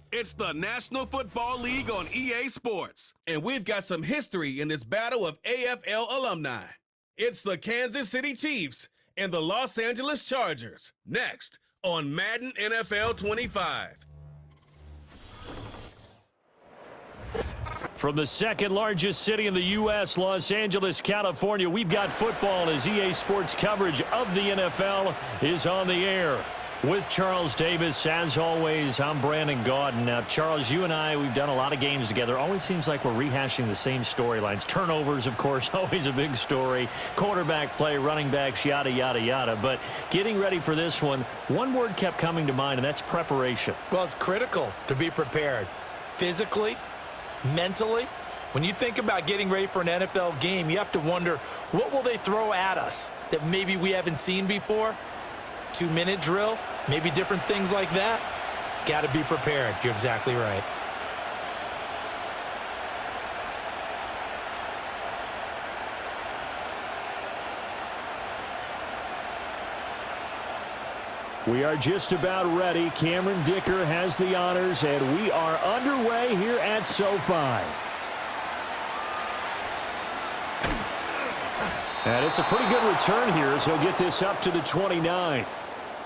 It's the National Football League on EA Sports, and we've got some history in this battle of AFL alumni. It's the Kansas City Chiefs and the Los Angeles Chargers, next on Madden NFL 25. From the second largest city in the U.S., Los Angeles, California, we've got football as EA Sports coverage of the NFL is on the air. With Charles Davis, as always, I'm Brandon Gaudin. Now, Charles, you and I, we've done a lot of games together. Always seems like we're rehashing the same storylines. Turnovers, of course, always a big story. Quarterback play, running backs, yada, yada, yada. But getting ready for this one word kept coming to mind, and that's preparation. Well, it's critical to be prepared. Physically, mentally. When you think about getting ready for an NFL game, you have to wonder, what will they throw at us that maybe we haven't seen before? 2-minute drill, maybe different things like that. Got to be prepared. You're exactly right. We are just about ready. Cameron Dicker has the honors, and we are underway here at SoFi. And it's a pretty good return here as he'll get this up to the 29.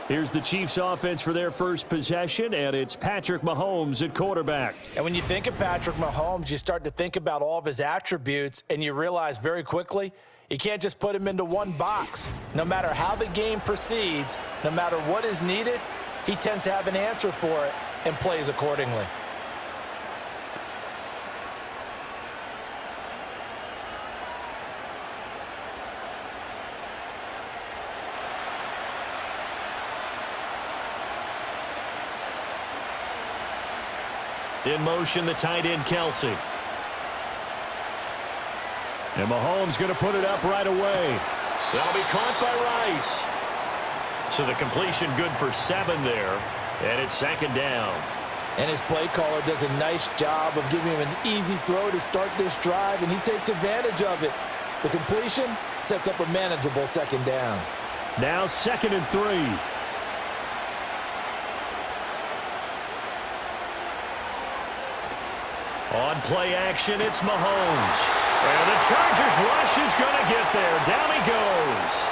Here's the Chiefs offense for their first possession, and it's Patrick Mahomes at quarterback. And when you think of Patrick Mahomes, you start to think about all of his attributes, and you realize very quickly, you can't just put him into one box. No matter how the game proceeds, no matter what is needed, he tends to have an answer for it and plays accordingly. In motion, the tight end, Kelsey. And Mahomes going to put it up right away. That'll be caught by Rice. So the completion good for 7 there. And it's second down. And his play caller does a nice job of giving him an easy throw to start this drive, and he takes advantage of it. The completion sets up a manageable second down. Now 2nd and 3. On play action, it's Mahomes. And the Chargers rush is going to get there. Down he goes.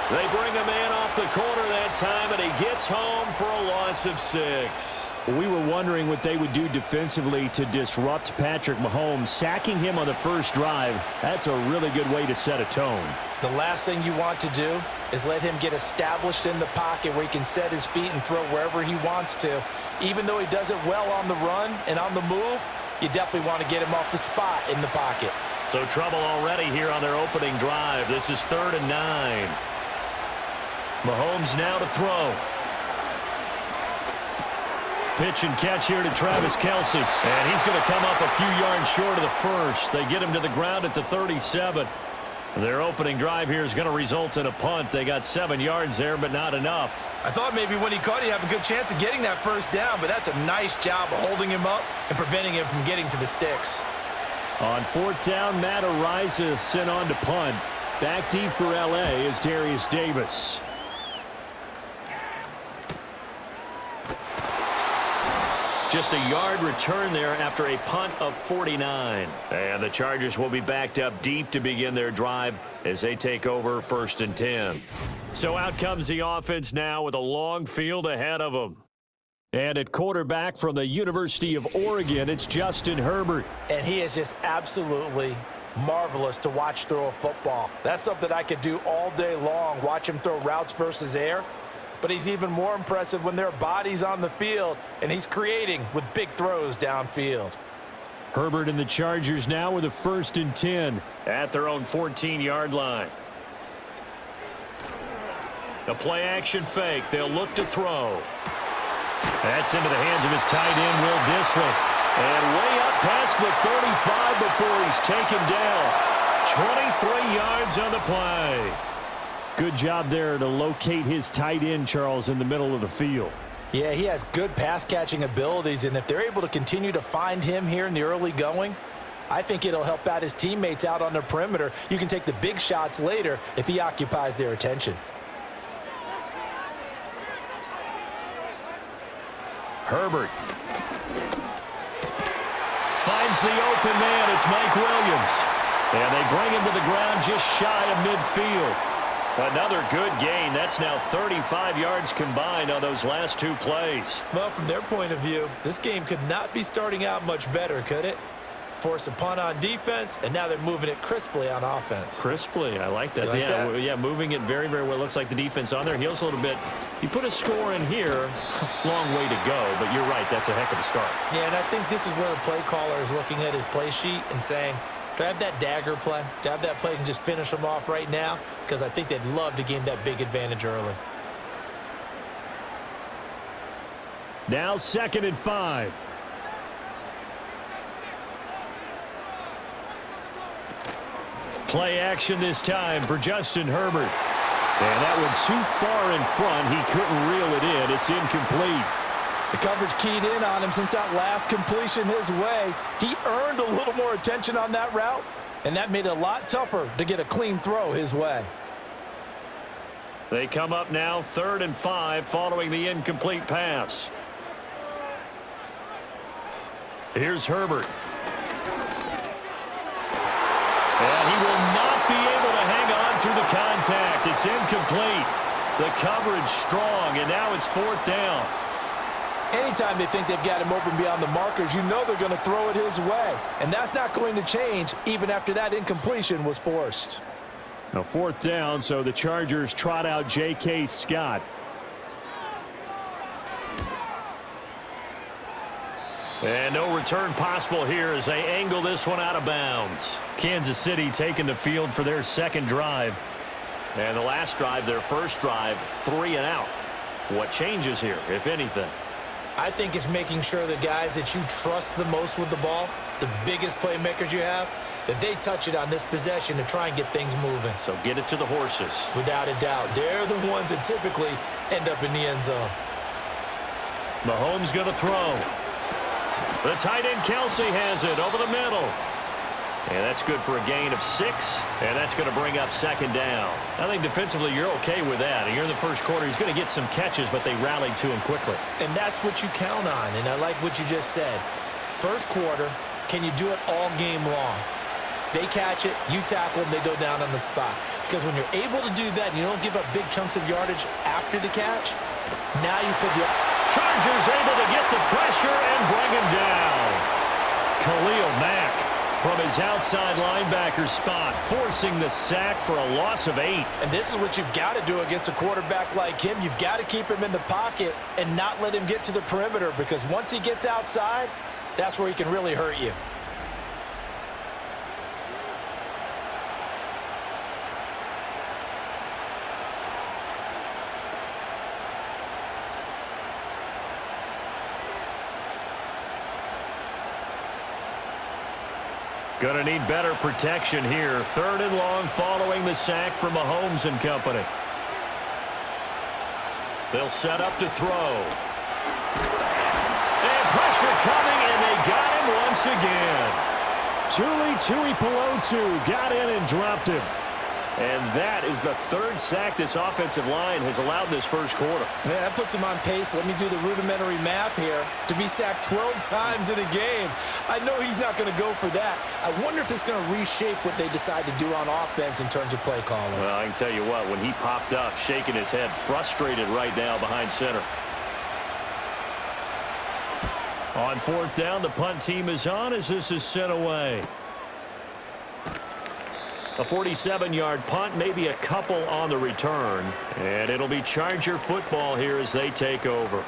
They bring a man off the corner that time, and he gets home for a loss of 6. We were wondering what they would do defensively to disrupt Patrick Mahomes. Sacking him on the first drive, that's a really good way to set a tone. The last thing you want to do is let him get established in the pocket where he can set his feet and throw wherever he wants to. Even though he does it well on the run and on the move, you definitely want to get him off the spot in the pocket. So trouble already here on their opening drive. This is 3rd and 9. Mahomes now to throw. Pitch and catch here to Travis Kelsey. And he's going to come up a few yards short of the first. They get him to the ground at the 37. Their opening drive here is going to result in a punt. They got 7 yards there, but not enough. I thought maybe when he caught it, he'd have a good chance of getting that first down, but that's a nice job of holding him up and preventing him from getting to the sticks. On 4th down, Matt Ariza sent on to punt. Back deep for L.A. is Darius Davis. Just a yard return there after a punt of 49. And the Chargers will be backed up deep to begin their drive as they take over 1st and 10. So out comes the offense now with a long field ahead of them. And at quarterback from the University of Oregon, it's Justin Herbert. And he is just absolutely marvelous to watch throw a football. That's something I could do all day long, watch him throw routes versus air. But he's even more impressive when there are bodies on the field, and he's creating with big throws downfield. Herbert and the Chargers now with a 1st and 10 at their own 14-yard line. The play-action fake. They'll look to throw. That's into the hands of his tight end, Will Dissly. And way up past the 35 before he's taken down. 23 yards on the play. Good job there to locate his tight end, Charles, in the middle of the field. Yeah, he has good pass-catching abilities, and if they're able to continue to find him here in the early going, I think it'll help out his teammates out on the perimeter. You can take the big shots later if he occupies their attention. Herbert. Finds the open man. It's Mike Williams. And they bring him to the ground just shy of midfield. Another good gain. That's now 35 yards combined on those last two plays. Well, from their point of view, this game could not be starting out much better, could it? Force a punt on defense, and now they're moving it crisply on offense. Crisply, I like that. Like that? Yeah, moving it very, very well. Looks like the defense on their heels a little bit. You put a score in here, long way to go, but you're right, that's a heck of a start. Yeah, and I think this is where the play caller is looking at his play sheet and saying, do I have that dagger play? Do I have that play and just finish them off right now? Because I think they'd love to gain that big advantage early. Now 2nd and 5. Play action this time for Justin Herbert. And that one too far in front. He couldn't reel it in. It's incomplete. The coverage keyed in on him since that last completion his way. He earned a little more attention on that route, and that made it a lot tougher to get a clean throw his way. They come up now 3rd and 5 following the incomplete pass. Here's Herbert. And he will not be able to hang on through the contact. It's incomplete. The coverage strong, and now it's 4th down. Anytime they think they've got him open beyond the markers, you know they're going to throw it his way. And that's not going to change even after that incompletion was forced. Now 4th down, so the Chargers trot out J.K. Scott. And no return possible here as they angle this one out of bounds. Kansas City taking the field for their second drive. And the last drive, their first drive, 3 and out. What changes here, if anything? I think it's making sure the guys that you trust the most with the ball, the biggest playmakers you have, that they touch it on this possession to try and get things moving. So get it to the horses. Without a doubt. They're the ones that typically end up in the end zone. Mahomes going to throw. The tight end Kelsey has it over the middle. And that's good for a gain of 6, and that's going to bring up 2nd down. I think defensively you're okay with that. And you're in the first quarter. He's going to get some catches, but they rallied to him quickly. And that's what you count on, and I like what you just said. First quarter, can you do it all game long? They catch it, you tackle them, they go down on the spot. Because when you're able to do that, and you don't give up big chunks of yardage after the catch, now you put the Chargers able to get the pressure and bring him down. Khalil Mack from his outside linebacker spot, forcing the sack for a loss of 8. And this is what you've got to do against a quarterback like him. You've got to keep him in the pocket and not let him get to the perimeter, because once he gets outside, that's where he can really hurt you. Going to need better protection here. 3rd and long following the sack from Mahomes and company. They'll set up to throw. And pressure coming, and they got him once again. Tuipulotu got in and dropped him. And that is the 3rd sack this offensive line has allowed this first quarter. Yeah, that puts him on pace. Let me do the rudimentary math here. To be sacked 12 times in a game. I know he's not going to go for that. I wonder if it's going to reshape what they decide to do on offense in terms of play calling. Well, I can tell you what, when he popped up, shaking his head, frustrated right now behind center. On 4th down, the punt team is on as this is sent away. A 47-yard punt, maybe a couple on the return. And it'll be Charger football here as they take over.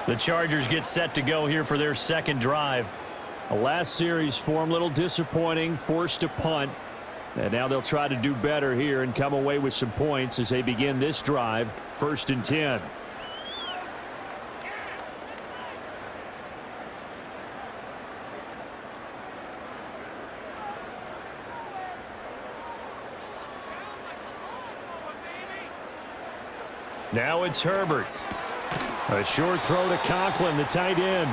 The Chargers get set to go here for their second drive. The last series for them, a little disappointing, forced a punt. And now they'll try to do better here and come away with some points as they begin this drive, 1st and 10. Now it's Herbert. A short throw to Conklin, the tight end.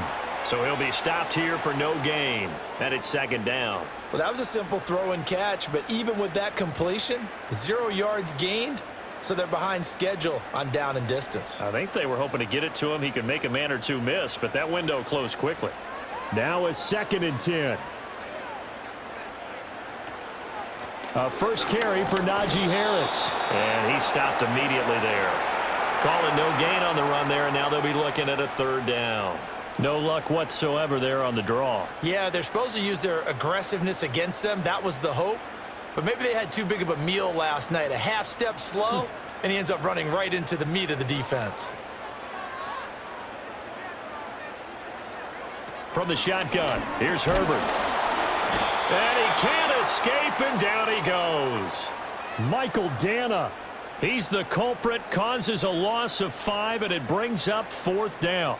So he'll be stopped here for no gain. And it's 2nd down. Well, that was a simple throw and catch, but even with that completion, 0 yards gained, so they're behind schedule on down and distance. I think they were hoping to get it to him. He could make a man or two miss, but that window closed quickly. Now a 2nd and 10. First carry for Najee Harris. And he stopped immediately there. Calling no gain on the run there, and now they'll be looking at a 3rd down. No luck whatsoever there on the draw. Yeah, they're supposed to use their aggressiveness against them. That was the hope. But maybe they had too big of a meal last night. A half step slow, and he ends up running right into the meat of the defense. From the shotgun, here's Herbert. And he can't escape, and down he goes. Michael Dana. He's the culprit, causes a loss of 5, and it brings up 4th down.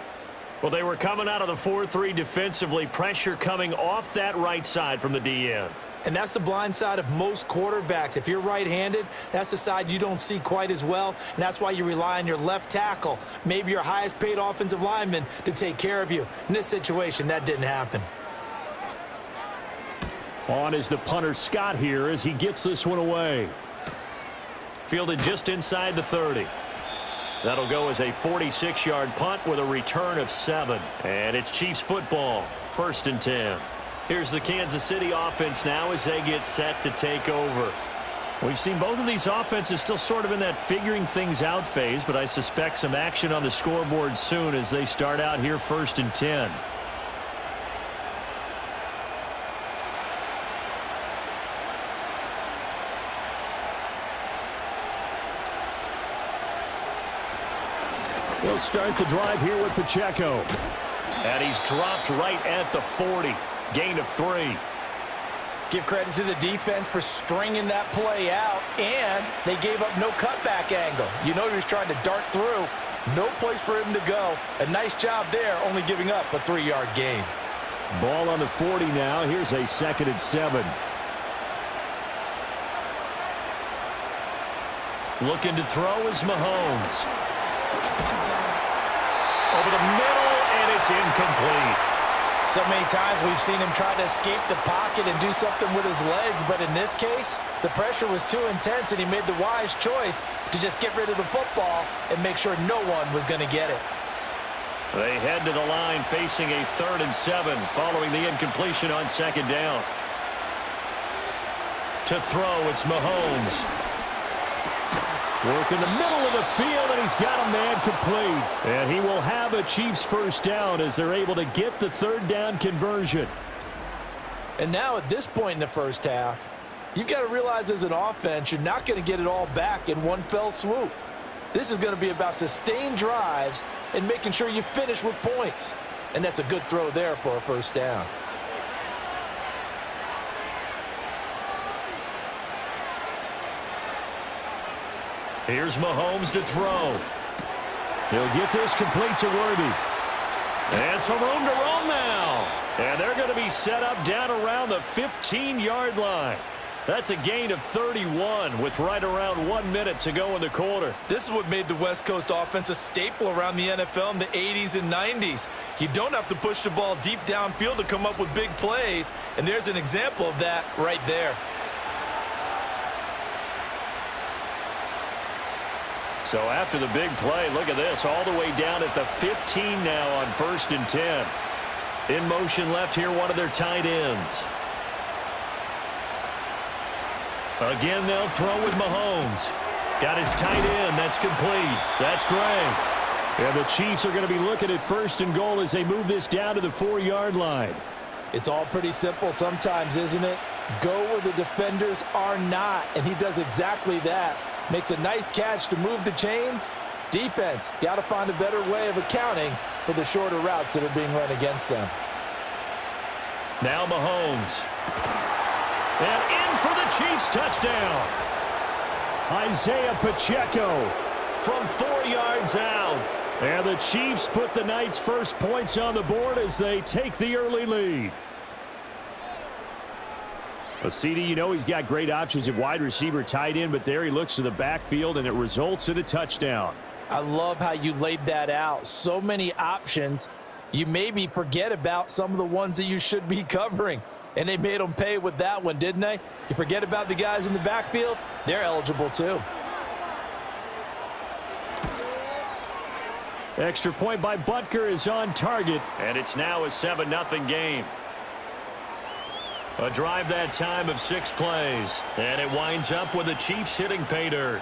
Well, they were coming out of the 4-3 defensively, pressure coming off that right side from the DN. And that's the blind side of most quarterbacks. If you're right-handed, that's the side you don't see quite as well, and that's why you rely on your left tackle, maybe your highest-paid offensive lineman, to take care of you. In this situation, that didn't happen. On is the punter Scott here as he gets this one away. Fielded just inside the 30. That'll go as a 46-yard punt with a return of 7. And it's Chiefs football, 1st and 10. Here's the Kansas City offense now as they get set to take over. We've seen both of these offenses still sort of in that figuring things out phase, but I suspect some action on the scoreboard soon as they start out here 1st and 10. They'll start the drive here with Pacheco. And he's dropped right at the 40. Gain of 3. Give credit to the defense for stringing that play out, and they gave up no cutback angle. You know he was trying to dart through. No place for him to go. A nice job there, only giving up a 3-yard gain. Ball on the 40 now. Here's a 2nd and 7. Looking to throw is Mahomes. Over the middle, and it's incomplete. So many times we've seen him try to escape the pocket and do something with his legs, but in this case, the pressure was too intense, and he made the wise choice to just get rid of the football and make sure no one was going to get it. They head to the line facing a 3rd and 7 following the incompletion on 2nd down. To throw, it's Mahomes. Work in the middle of the field, and he's got a man complete. And he will have a Chiefs 1st down as they're able to get the 3rd down conversion. And now at this point in the first half, you've got to realize as an offense, you're not going to get it all back in one fell swoop. This is going to be about sustained drives and making sure you finish with points. And that's a good throw there for a 1st down. Here's Mahomes to throw. He'll get this complete to Worthy. And some room to roam now. And they're going to be set up down around the 15-yard line. That's a gain of 31 with right around 1 minute to go in the quarter. This is what made the West Coast offense a staple around the NFL in the 80s and 90s. You don't have to push the ball deep downfield to come up with big plays, and there's an example of that right there. So after the big play, look at this, all the way down at the 15 now on 1st and 10. In motion left here, one of their tight ends. Again, they'll throw with Mahomes. Got his tight end. That's complete. That's Gray. And the Chiefs are going to be looking at 1st and goal as they move this down to the 4-yard line. It's all pretty simple sometimes, isn't it? Go where the defenders are not, and he does exactly that. Makes a nice catch to move the chains. Defense, got to find a better way of accounting for the shorter routes that are being run against them. Now Mahomes. And in for the Chiefs touchdown. Isaiah Pacheco from 4 yards out. And the Chiefs put the night's first points on the board as they take the early lead. Well, CD, you know he's got great options at wide receiver, tight end, but there he looks to the backfield, and it results in a touchdown. I love how you laid that out. So many options. You maybe forget about some of the ones that you should be covering. And they made them pay with that one, didn't they? You forget about the guys in the backfield, they're eligible too. Extra point by Butker is on target, and it's now a 7-0 game. A drive that time of 6 plays, and it winds up with the Chiefs hitting pay dirt.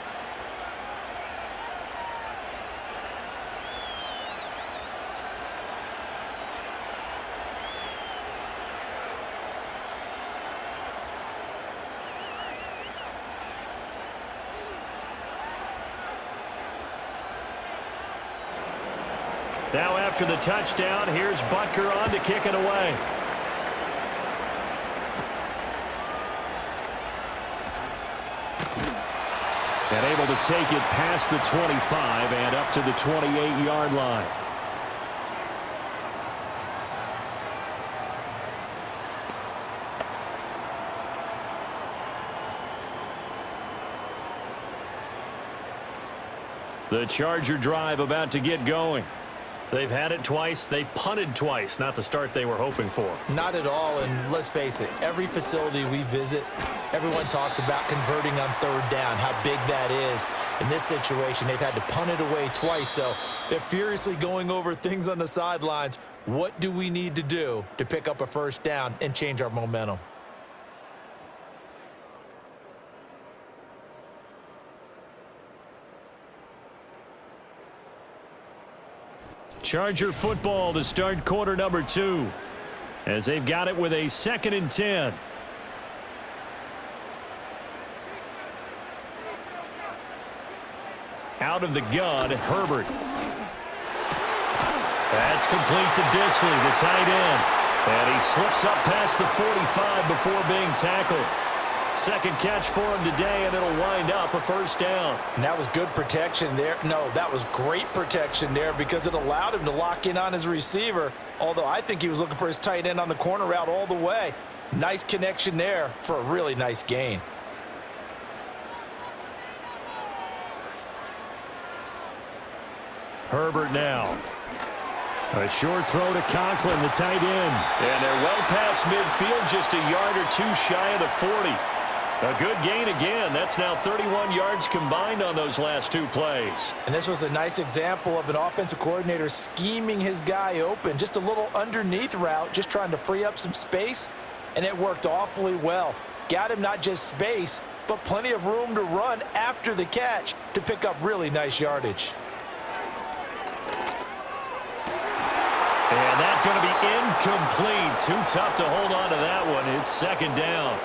Now after the touchdown, here's Butker on to kick it away. And able to take it past the 25 and up to the 28-yard line. The Charger drive about to get going. They've had it twice. They've punted twice. Not the start they were hoping for. Not at all, and let's face it, every facility we visit, everyone talks about converting on 3rd down, how big that is. In this situation, they've had to punt it away twice, so they're furiously going over things on the sidelines. What do we need to do to pick up a 1st down and change our momentum? Charger football to start quarter number 2, as they've got it with a 2nd and 10. Out of the gun, Herbert. That's complete to Disley, the tight end. And he slips up past the 45 before being tackled. 2nd catch for him today, and it'll wind up a 1st down. And that was good protection there. No, that was great protection there because it allowed him to lock in on his receiver, although I think he was looking for his tight end on the corner route all the way. Nice connection there for a really nice gain. Herbert now. A short throw to Conklin, the tight end. And they're well past midfield, just a yard or 2 shy of the 40. A good gain again. That's now 31 yards combined on those last 2 plays. And this was a nice example of an offensive coordinator scheming his guy open. Just a little underneath route, just trying to free up some space, and it worked awfully well. Got him not just space, but plenty of room to run after the catch to pick up really nice yardage. And that's going to be incomplete. Too tough to hold on to that one. It's 2nd down.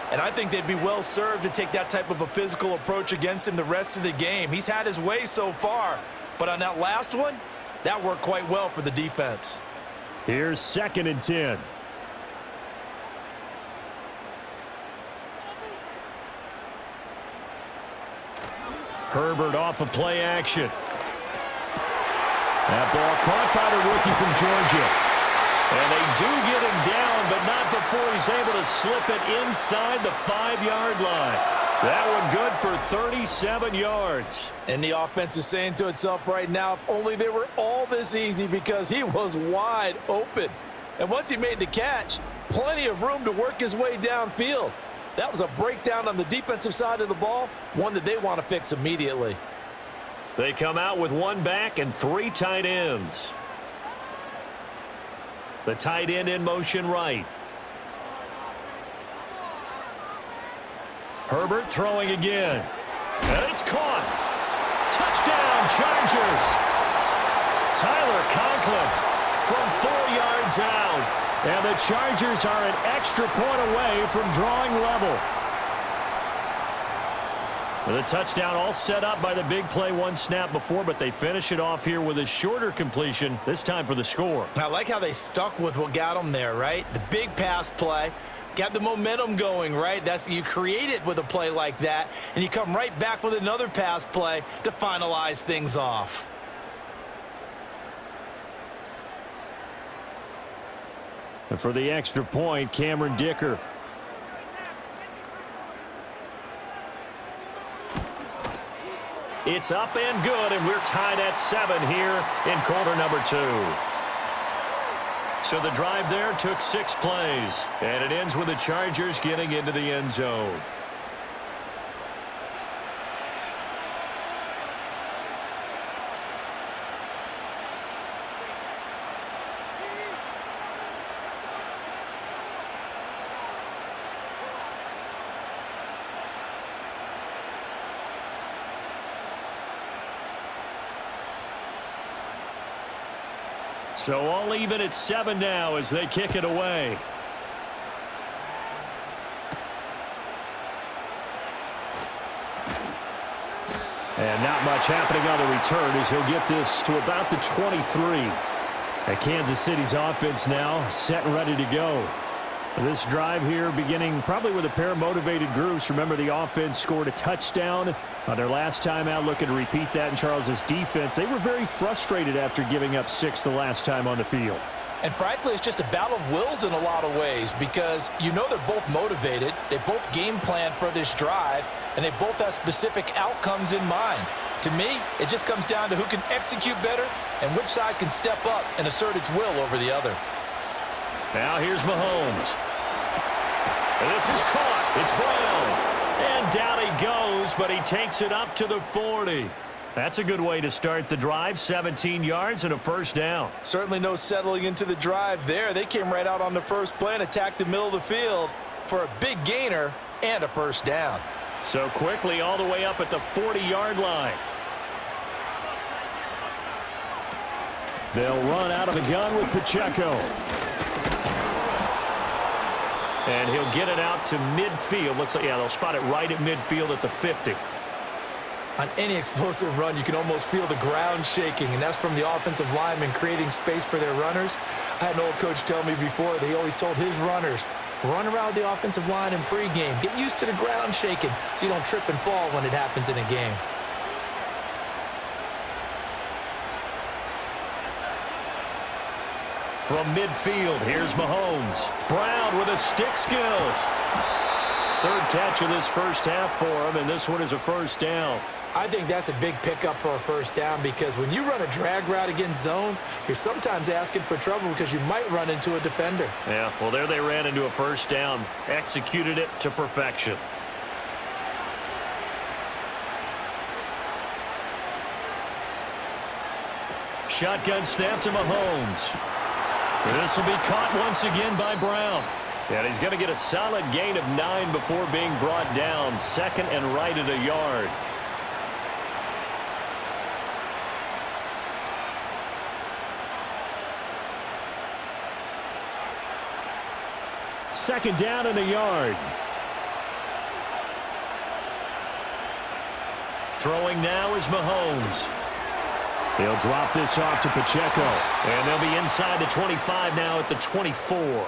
And I think they'd be well served to take that type of a physical approach against him the rest of the game. He's had his way so far, but on that last one, that worked quite well for the defense. Here's 2nd and 10. Herbert off of play action. That ball caught by the rookie from Georgia. And they do get him down, but not before he's able to slip it inside the 5-yard line. That one good for 37 yards. And the offense is saying to itself right now, if only they were all this easy, because he was wide open. And once he made the catch, plenty of room to work his way downfield. That was a breakdown on the defensive side of the ball, one that they want to fix immediately. They come out with 1 back and 3 tight ends. The tight end in motion right. Herbert throwing again. And it's caught. Touchdown, Chargers. Tyler Conklin from 4 yards out. And the Chargers are an extra point away from drawing level. The touchdown all set up by the big play 1 snap before, but they finish it off here with a shorter completion, this time for the score. I like how they stuck with what got them there, right? The big pass play, got the momentum going, right? You create it with a play like that, and you come right back with another pass play to finalize things off. And for the extra point, Cameron Dicker. It's up and good, and we're tied at 7 here in quarter number 2. So the drive there took 6 plays, and it ends with the Chargers getting into the end zone. So all even at 7 now as they kick it away. And not much happening on the return as he'll get this to about the 23. And Kansas City's offense now set and ready to go. This drive here beginning probably with a pair of motivated groups. Remember, the offense scored a touchdown on their last time out, looking to repeat that in Charles's defense. They were very frustrated after giving up 6 the last time on the field. And frankly, it's just a battle of wills in a lot of ways because you know they're both motivated. They both game plan for this drive, and they both have specific outcomes in mind. To me, it just comes down to who can execute better and which side can step up and assert its will over the other. Now here's Mahomes. And this is caught. It's Brown. And down he goes, but he takes it up to the 40. That's a good way to start the drive. 17 yards and a first down. Certainly no settling into the drive there. They came right out on the first play and attacked the middle of the field for a big gainer and a first down. So quickly all the way up at the 40-yard line. They'll run out of the gun with Pacheco. And he'll get it out to midfield. Let's say, yeah, they'll spot it right at midfield at the 50. On any explosive run, you can almost feel the ground shaking, and that's from the offensive linemen creating space for their runners. I had an old coach tell me before, they always told his runners, run around the offensive line in pregame. Get used to the ground shaking so you don't trip and fall when it happens in a game. From midfield, here's Mahomes. Brown with the stick skills. Third catch of this first half for him, and this one is a first down. I think that's a big pickup for a first down because when you run a drag route against zone, you're sometimes asking for trouble because you might run into a defender. Yeah, well, there they ran into a first down. Executed it to perfection. Shotgun snap to Mahomes. This will be caught once again by Brown. And he's going to get a solid gain of 9 before being brought down. Second and right at a yard. Second down and a yard. Throwing now is Mahomes. He'll drop this off to Pacheco. And they'll be inside the 25 now at the 24.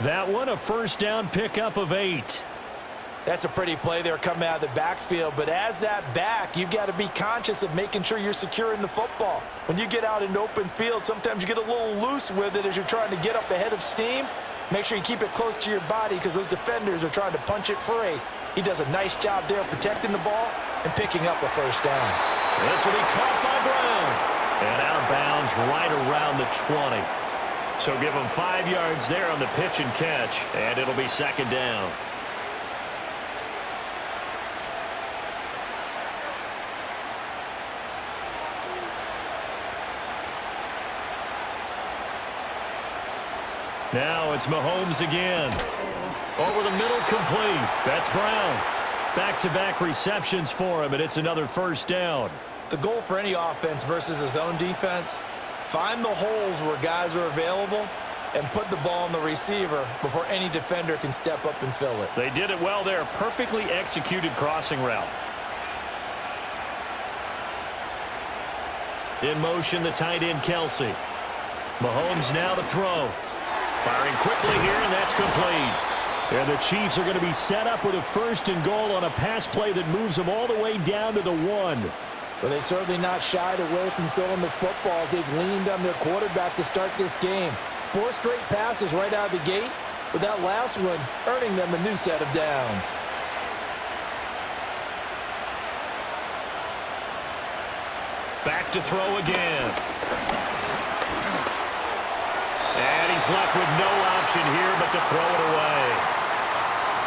That one a first down pickup of 8. That's a pretty play there coming out of the backfield. But as that back, you've got to be conscious of making sure you're securing the football. When you get out in open field, sometimes you get a little loose with it as you're trying to get up ahead of steam. Make sure you keep it close to your body because those defenders are trying to punch it free. He does a nice job there protecting the ball and picking up the first down. This will be caught by Brown. And out of bounds right around the 20. So give him 5 yards there on the pitch and catch, and it'll be second down. Now it's Mahomes again. Over the middle, complete. That's Brown. Back-to-back receptions for him, and it's another first down. The goal for any offense versus a zone defense, find the holes where guys are available and put the ball on the receiver before any defender can step up and fill it. They did it well there. Perfectly executed crossing route. In motion, the tight end, Kelsey. Mahomes now to throw. Firing quickly here, and that's complete. And the Chiefs are going to be set up with a first and goal on a pass play that moves them all the way down to the 1. But they've certainly not shied away from throwing the footballs. They've leaned on their quarterback to start this game. 4 straight passes right out of the gate, with that last one earning them a new set of downs. Back to throw again. And he's left with no option here but to throw it away.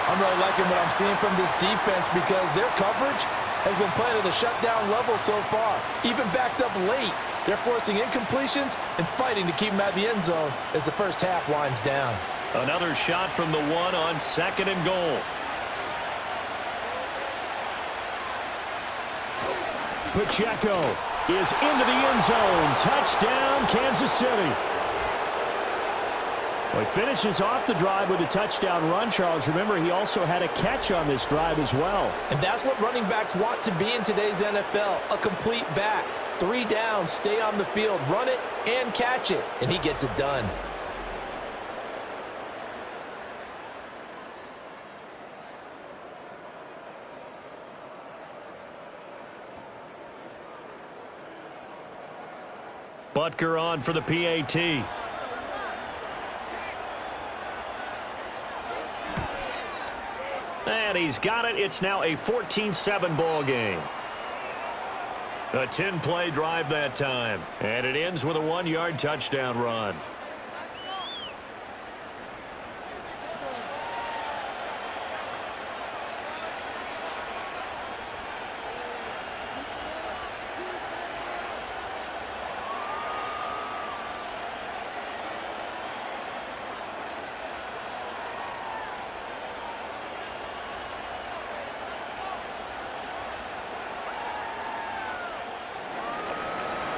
I'm really liking what I'm seeing from this defense because their coverage has been playing at a shutdown level so far. Even backed up late, they're forcing incompletions and fighting to keep them at the end zone as the first half winds down. Another shot from the 1 on second and goal. Pacheco is into the end zone. Touchdown, Kansas City. Well, he finishes off the drive with a touchdown run, Charles. Remember, he also had a catch on this drive as well. And that's what running backs want to be in today's NFL, a complete back. 3 down, stay on the field, run it, and catch it. And he gets it done. Butker on for the PAT. And he's got it. It's now a 14-7 ball game. A 10-play drive that time. And it ends with a 1-yard touchdown run.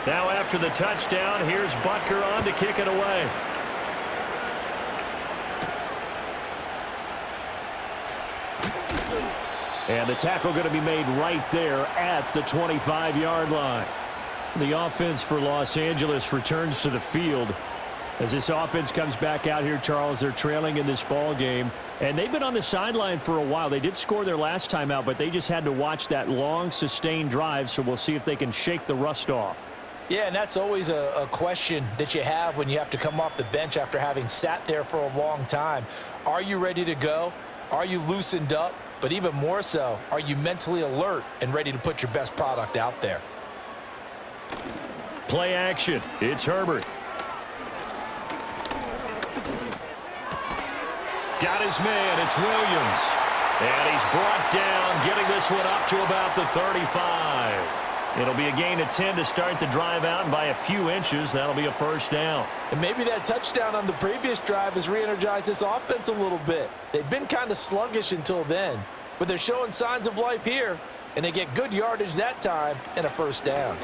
Now after the touchdown, here's Butker on to kick it away. And the tackle going to be made right there at the 25-yard line. The offense for Los Angeles returns to the field. As this offense comes back out here, Charles, they're trailing in this ball game. And they've been on the sideline for a while. They did score their last time out, but they just had to watch that long, sustained drive. So we'll see if they can shake the rust off. Yeah, and that's always a question that you have when you have to come off the bench after having sat there for a long time. Are you ready to go? Are you loosened up? But even more so, are you mentally alert and ready to put your best product out there? Play action. It's Herbert. Got his man. It's Williams. And he's brought down, getting this one up to about the 35. It'll be a gain of 10 to start the drive out, and by a few inches, that'll be a first down. And maybe that touchdown on the previous drive has re-energized this offense a little bit. They've been kind of sluggish until then, but they're showing signs of life here, and they get good yardage that time and a first down.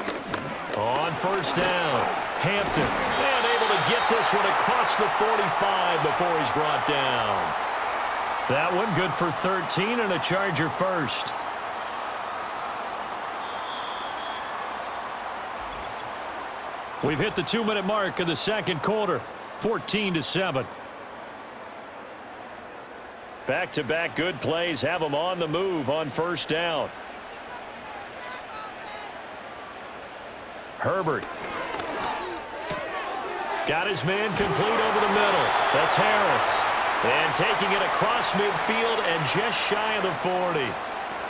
On first down, Hampton, and able to get this one across the 45 before he's brought down. That one good for 13 and a Charger first. We've hit the 2-minute mark of the second quarter, 14-7. Back-to-back good plays have them on the move on first down. Herbert. Got his man complete over the middle. That's Harris. And taking it across midfield and just shy of the 40.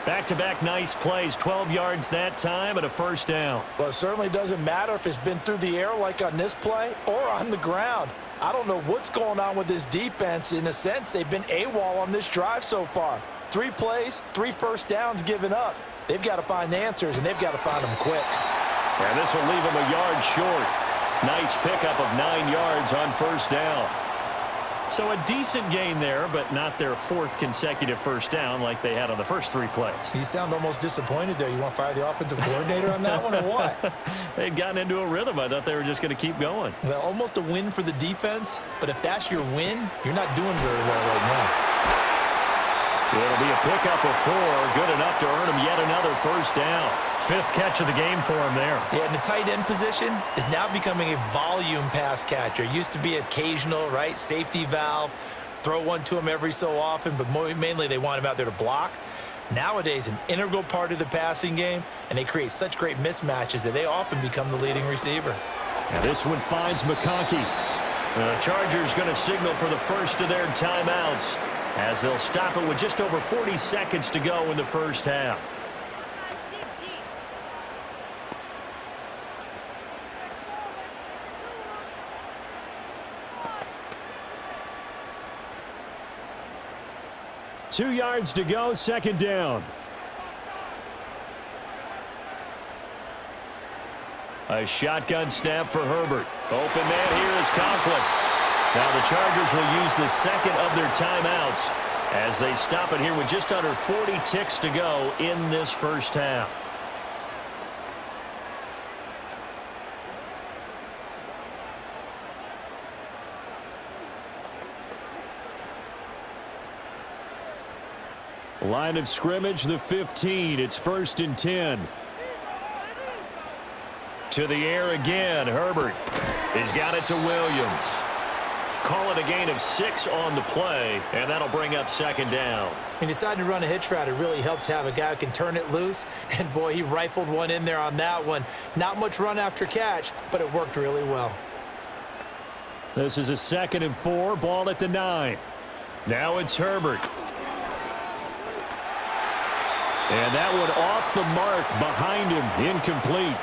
Back-to-back nice plays, 12 yards that time and a first down. Well, it certainly doesn't matter if it's been through the air like on this play or on the ground. I don't know what's going on with this defense. In a sense, they've been AWOL on this drive so far. 3 plays, 3 first downs given up. They've got to find answers, and they've got to find them quick. And this will leave them a yard short. Nice pickup of 9 yards on first down. So a decent gain there, but not their 4th consecutive first down like they had on the first 3 plays. You sound almost disappointed there. You want to fire the offensive coordinator on that one or what? They'd gotten into a rhythm. I thought they were just going to keep going. Well, almost a win for the defense, but if that's your win, you're not doing very well right now. It'll be a pickup of 4, good enough to earn him yet another first down. 5th catch of the game for him there. Yeah, and the tight end position is now becoming a volume pass catcher. It used to be occasional, right? Safety valve, throw one to him every so often, but mainly they want him out there to block. Nowadays, an integral part of the passing game, and they create such great mismatches that they often become the leading receiver. Now this one finds McConkey. The Chargers going to signal for the first of their timeouts as they'll stop it with just over 40 seconds to go in the first half. Two yards to go, second down. A shotgun snap for Herbert. Open man here is Conklin. Now the Chargers will use the second of their timeouts as they stop it here with just under 40 ticks to go in this first half. Line of scrimmage, the 15. It's 1st and 10. To the air again. Herbert. He's got it to Williams. Call it a gain of 6 on the play, and that'll bring up 2nd down. He decided to run a hitch route. It really helps to have a guy who can turn it loose. And, boy, he rifled one in there on that one. Not much run after catch, but it worked really well. This is a 2nd and 4. Ball at the 9. Now it's Herbert. And that one off the mark behind him. Incomplete.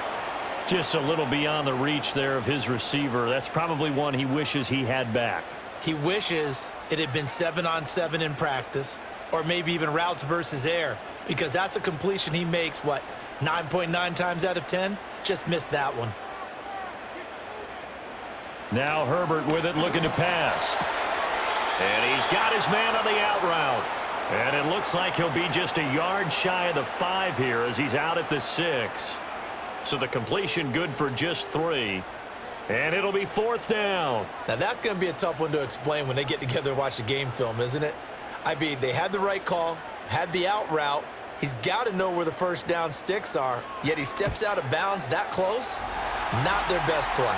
Just a little beyond the reach there of his receiver. That's probably one he wishes he had back. He wishes it had been 7-on-7 in practice, or maybe even routes versus air, because that's a completion he makes, 9.9 times out of 10? Just missed that one. Now Herbert with it, looking to pass. And he's got his man on the out route. And it looks like he'll be just a yard shy of the 5 here as he's out at the 6. So the completion good for just 3. And it'll be 4th down. Now that's going to be a tough one to explain when they get together and watch the game film, isn't it? I mean, they had the right call, had the out route. He's got to know where the 1st down sticks are, yet he steps out of bounds that close. Not their best play.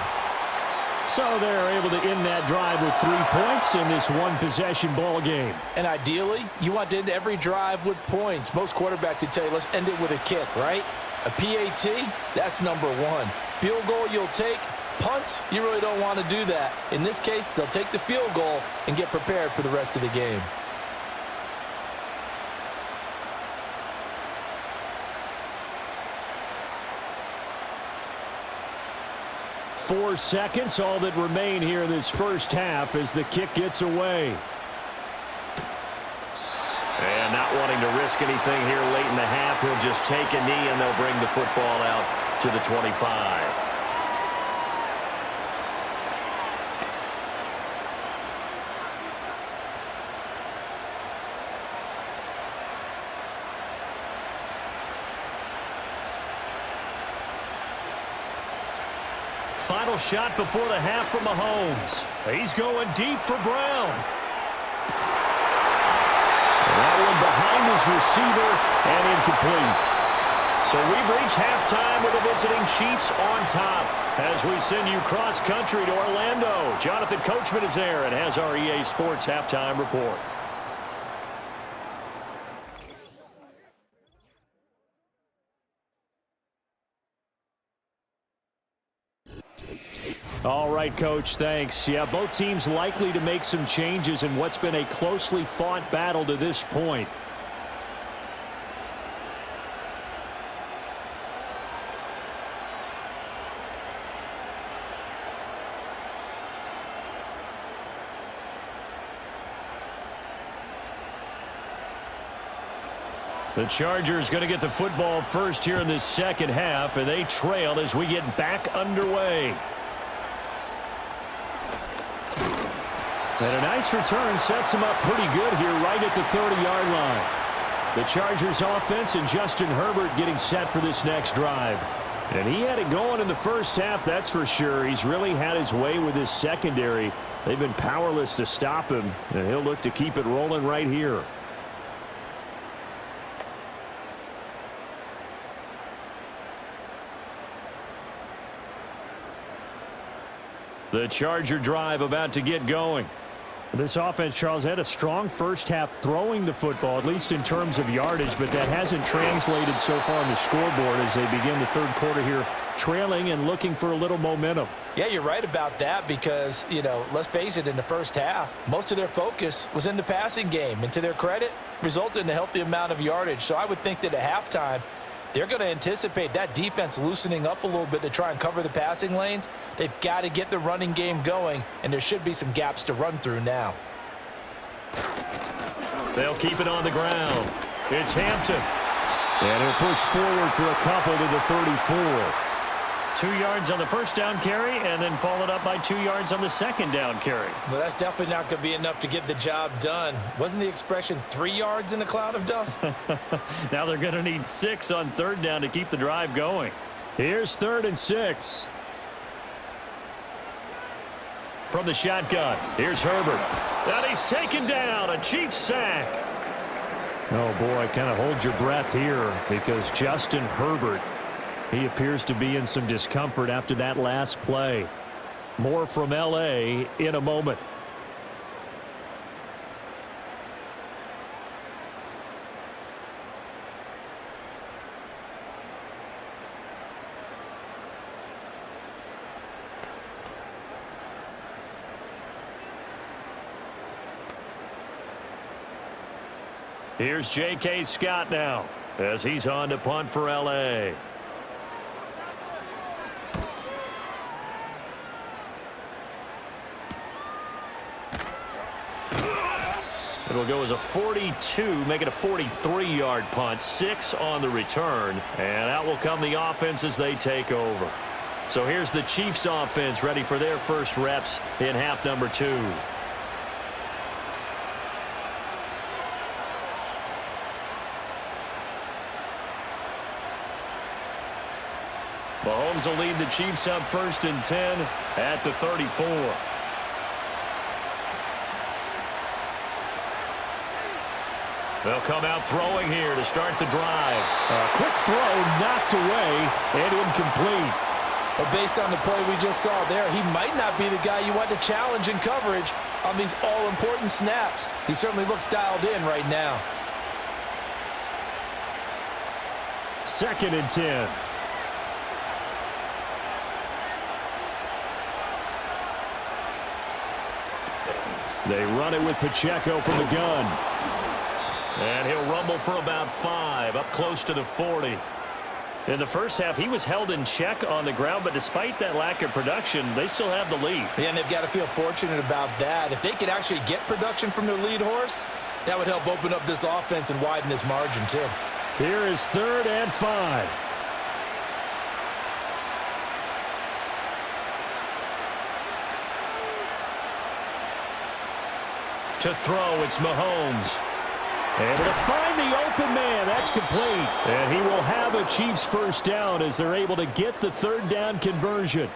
So they're able to end that drive with 3 points in this one-possession ball game. And ideally, you want to end every drive with points. Most quarterbacks would tell you, let's end it with a kick, right? A PAT, that's number 1. Field goal you'll take. Punts, you really don't want to do that. In this case, they'll take the field goal and get prepared for the rest of the game. Four seconds, all that remain here in this first half as the kick gets away. And not wanting to risk anything here late in the half, he'll just take a knee and they'll bring the football out to the 25. Final shot before the half from Mahomes. He's going deep for Brown. That one behind his receiver and incomplete. So we've reached halftime with the visiting Chiefs on top as we send you cross-country to Orlando. Jonathan Coachman is there and has our EA Sports halftime report. All right, Coach, thanks. Yeah, both teams likely to make some changes in what's been a closely fought battle to this point. The Chargers going to get the football first here in this second half, and they trail as we get back underway. And a nice return sets him up pretty good here right at the 30-yard line. The Chargers offense and Justin Herbert getting set for this next drive. And he had it going in the first half, that's for sure. He's really had his way with his secondary. They've been powerless to stop him, and he'll look to keep it rolling right here. The Charger drive about to get going. This offense, Charles, had a strong first half throwing the football, at least in terms of yardage, but that hasn't translated so far on the scoreboard as they begin the third quarter here, trailing and looking for a little momentum. Yeah, you're right about that because, let's face it, in the first half, most of their focus was in the passing game, and to their credit, resulted in a healthy amount of yardage. So I would think that at halftime, they're going to anticipate that defense loosening up a little bit to try and cover the passing lanes. They've got to get the running game going, and there should be some gaps to run through now. They'll keep it on the ground. It's Hampton. And he'll push forward for a couple to the 34. 2 yards on the first down carry, and then followed up by 2 yards on the second down carry. Well, that's definitely not going to be enough to get the job done. Wasn't the expression 3 yards in a cloud of dust? Now they're going to need 6 on third down to keep the drive going. Here's 3rd and 6. From the shotgun, here's Herbert. And he's taken down, a Chiefs sack. Oh, boy, kind of hold your breath here because Justin Herbert, he appears to be in some discomfort after that last play. More from L.A. in a moment. Here's J.K. Scott now as he's on to punt for L.A. It'll go as a 42, make it a 43-yard punt, 6 on the return, and out will come the offense as they take over. So here's the Chiefs offense ready for their first reps in half number 2. Mahomes will lead the Chiefs up 1st and 10 at the 34. They'll come out throwing here to start the drive. A quick throw knocked away and incomplete. But based on the play we just saw there, he might not be the guy you want to challenge in coverage on these all-important snaps. He certainly looks dialed in right now. 2nd and 10. They run it with Pacheco from the gun. And he'll rumble for about 5, up close to the 40. In the first half, he was held in check on the ground, but despite that lack of production, they still have the lead. Yeah, and they've got to feel fortunate about that. If they could actually get production from their lead horse, that would help open up this offense and widen this margin too. Here is 3rd and 5. To throw, it's Mahomes. Able to find the open man. That's complete. And he will have a Chiefs first down as they're able to get the 3rd down conversion.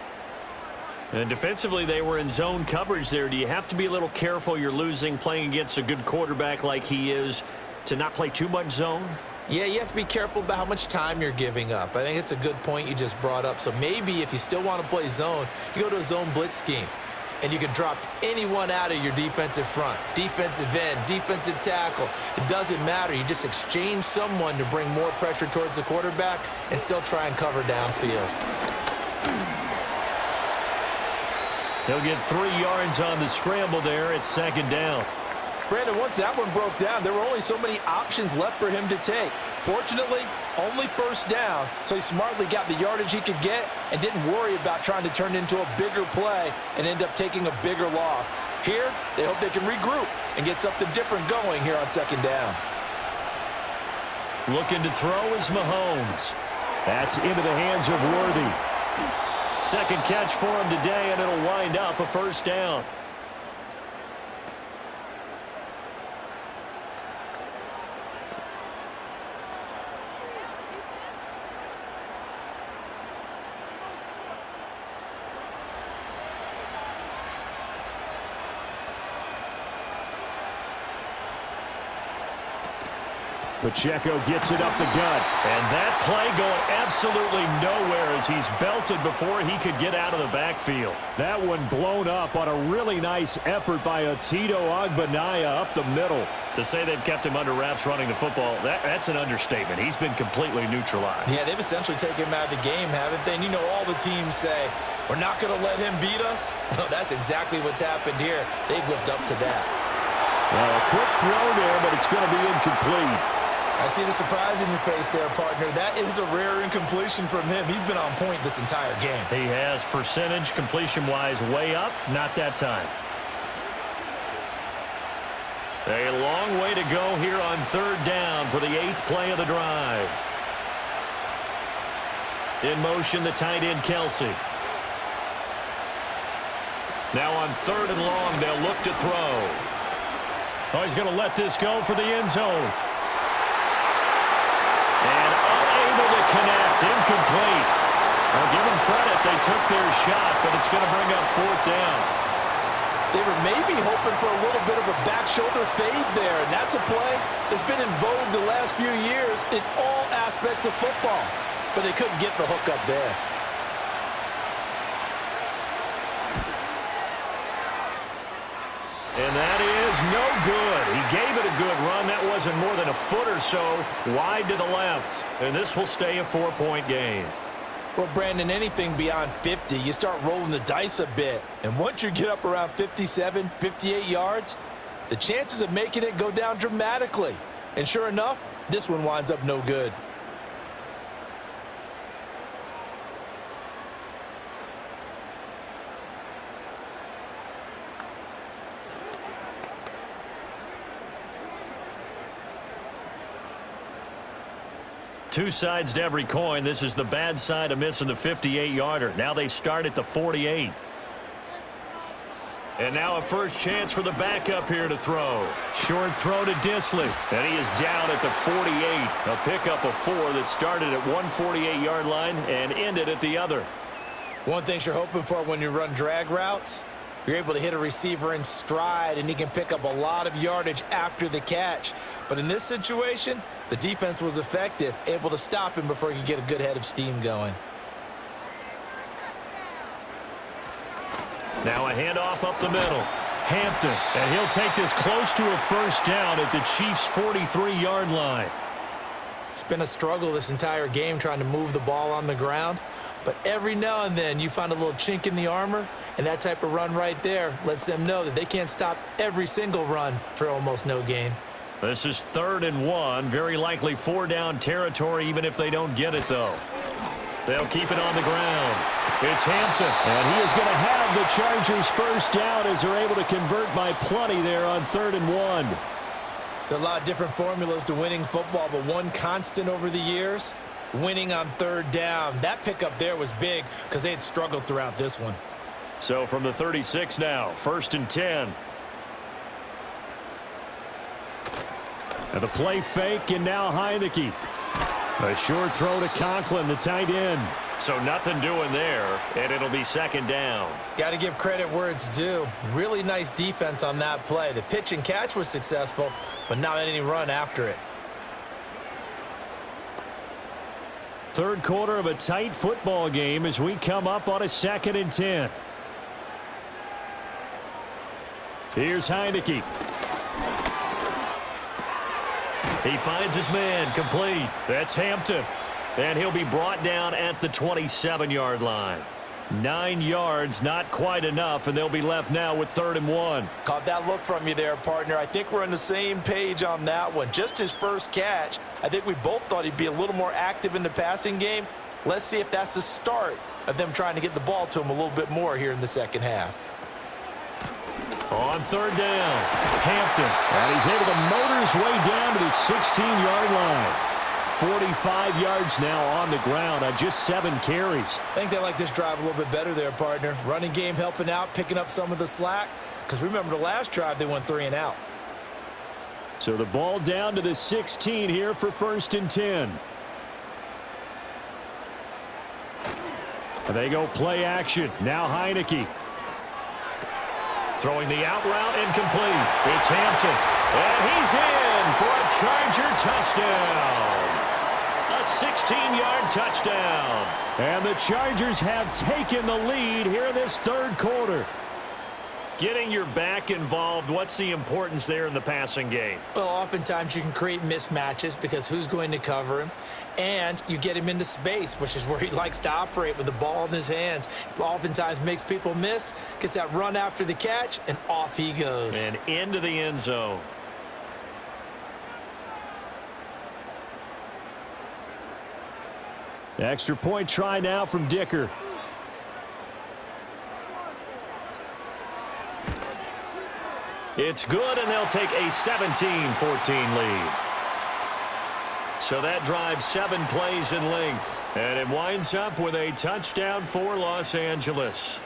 And defensively, they were in zone coverage there. Do you have to be a little careful? You're losing, playing against a good quarterback like he is, to not play too much zone? Yeah, you have to be careful about how much time you're giving up. I think it's a good point you just brought up. So maybe if you still want to play zone, you go to a zone blitz scheme. And you can drop anyone out of your defensive front, defensive end, defensive tackle. It doesn't matter. You just exchange someone to bring more pressure towards the quarterback and still try and cover downfield. He'll get 3 yards on the scramble there at 2nd down. Brandon, once that one broke down, there were only so many options left for him to take. Fortunately, only 1st down, so he smartly got the yardage he could get and didn't worry about trying to turn it into a bigger play and end up taking a bigger loss. Here, they hope they can regroup and get something different going here on 2nd down. Looking to throw is Mahomes. That's into the hands of Worthy. 2nd catch for him today, and it'll wind up a 1st down. Pacheco gets it up the gut. And that play going absolutely nowhere as he's belted before he could get out of the backfield. That one blown up on a really nice effort by Tito Agbanaya up the middle. To say they've kept him under wraps running the football, that's an understatement. He's been completely neutralized. Yeah, they've essentially taken him out of the game, haven't they? And you know, all the teams say, we're not going to let him beat us. Well, that's exactly what's happened here. They've lived up to that. Well, a quick throw there, but it's going to be incomplete. I see the surprise in your face there, partner. That is a rare incompletion from him. He's been on point this entire game. He has percentage completion-wise way up. Not that time. A long way to go here on 3rd down for the 8th play of the drive. In motion, the tight end, Kelsey. Now on 3rd and long, they'll look to throw. Oh, he's going to let this go for the end zone. And unable to connect, incomplete. I'll give them credit, they took their shot, but it's going to bring up 4th down. They were maybe hoping for a little bit of a back shoulder fade there, and that's a play that's been in vogue the last few years in all aspects of football. But they couldn't get the hook up there. And that is no good. He gave it a good run. That wasn't more than a foot or so wide to the left. And this will stay a 4-point game. Well, Brandon, anything beyond 50, you start rolling the dice a bit. And once you get up around 57, 58 yards, the chances of making it go down dramatically. And sure enough, this one winds up no good. Two sides to every coin. This is the bad side of missing the 58-yarder. Now they start at the 48. And now a first chance for the backup here to throw. Short throw to Disley. And he is down at the 48. A pickup of 4 that started at one 48-yard line and ended at the other. One thing you're hoping for when you run drag routes, you're able to hit a receiver in stride, and he can pick up a lot of yardage after the catch. But in this situation, the defense was effective, able to stop him before he could get a good head of steam going. Now a handoff up the middle. Hampton, and he'll take this close to a first down at the Chiefs' 43-yard line. It's been a struggle this entire game trying to move the ball on the ground. But every now and then you find a little chink in the armor, and that type of run right there lets them know that they can't stop every single run for almost no gain. This is 3rd and 1. Very likely 4-down territory even if they don't get it, though. They'll keep it on the ground. It's Hampton. And he is going to have the Chargers first down as they're able to convert by plenty there on 3rd and 1. There are a lot of different formulas to winning football, but one constant over the years, winning on 3rd down. That pickup there was big because they had struggled throughout this one. So from the 36 now, 1st and 10. And the play fake, and now Heineke. A short throw to Conklin, the tight end. So nothing doing there, and it'll be 2nd down. Got to give credit where it's due. Really nice defense on that play. The pitch and catch was successful, but not any run after it. 3rd quarter of a tight football game as we come up on a 2nd and 10. Here's Heineke. He finds his man, complete. That's Hampton. And he'll be brought down at the 27-yard line. 9 yards, not quite enough, and they'll be left now with 3rd and 1. Caught that look from you there, partner. I think we're on the same page on that one. Just his first catch. I think we both thought he'd be a little more active in the passing game. Let's see if that's the start of them trying to get the ball to him a little bit more here in the second half. On 3rd down, Hampton. And he's able to motor his way down to the 16-yard line. 45 yards now on the ground on just 7 carries. I think they like this drive a little bit better there, partner. Running game helping out, picking up some of the slack. Because remember the last drive, they went 3 and out. So the ball down to the 16 here for 1st and 10. And they go play action. Now Heineke. Throwing the out route incomplete. It's Hampton. And he's in for a Charger touchdown. A 16-yard touchdown. And the Chargers have taken the lead here in this 3rd quarter. Getting your back involved, what's the importance there in the passing game? Well, oftentimes you can create mismatches because who's going to cover him? And you get him into space, which is where he likes to operate with the ball in his hands. Oftentimes makes people miss, gets that run after the catch, and off he goes. And into the end zone. Extra point try now from Dicker. It's good, and they'll take a 17-14 lead. So that drives 7 plays in length, and it winds up with a touchdown for Los Angeles.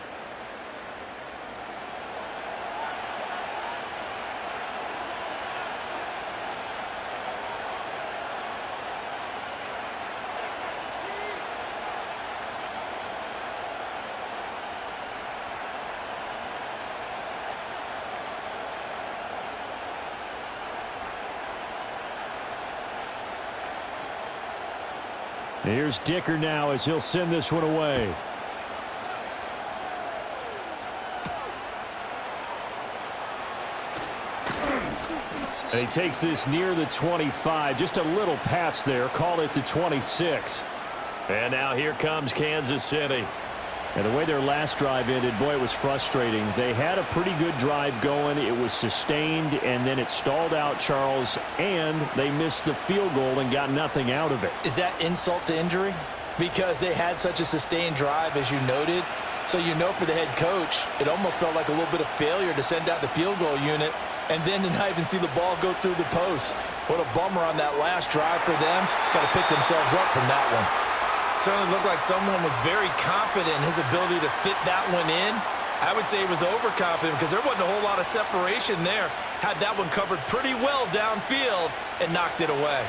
Here's Dicker now as he'll send this one away. And he takes this near the 25. Just a little pass there. Call it the 26. And now here comes Kansas City. And the way their last drive ended, boy, it was frustrating. They had a pretty good drive going. It was sustained, and then it stalled out, Charles, and they missed the field goal and got nothing out of it. Is that insult to injury? Because they had such a sustained drive, as you noted. So you know for the head coach, it almost felt like a little bit of failure to send out the field goal unit and then to not even see the ball go through the post. What a bummer on that last drive for them. Got to pick themselves up from that one. Certainly looked like someone was very confident in his ability to fit that one in. I would say he was overconfident because there wasn't a whole lot of separation there. Had that one covered pretty well downfield and knocked it away.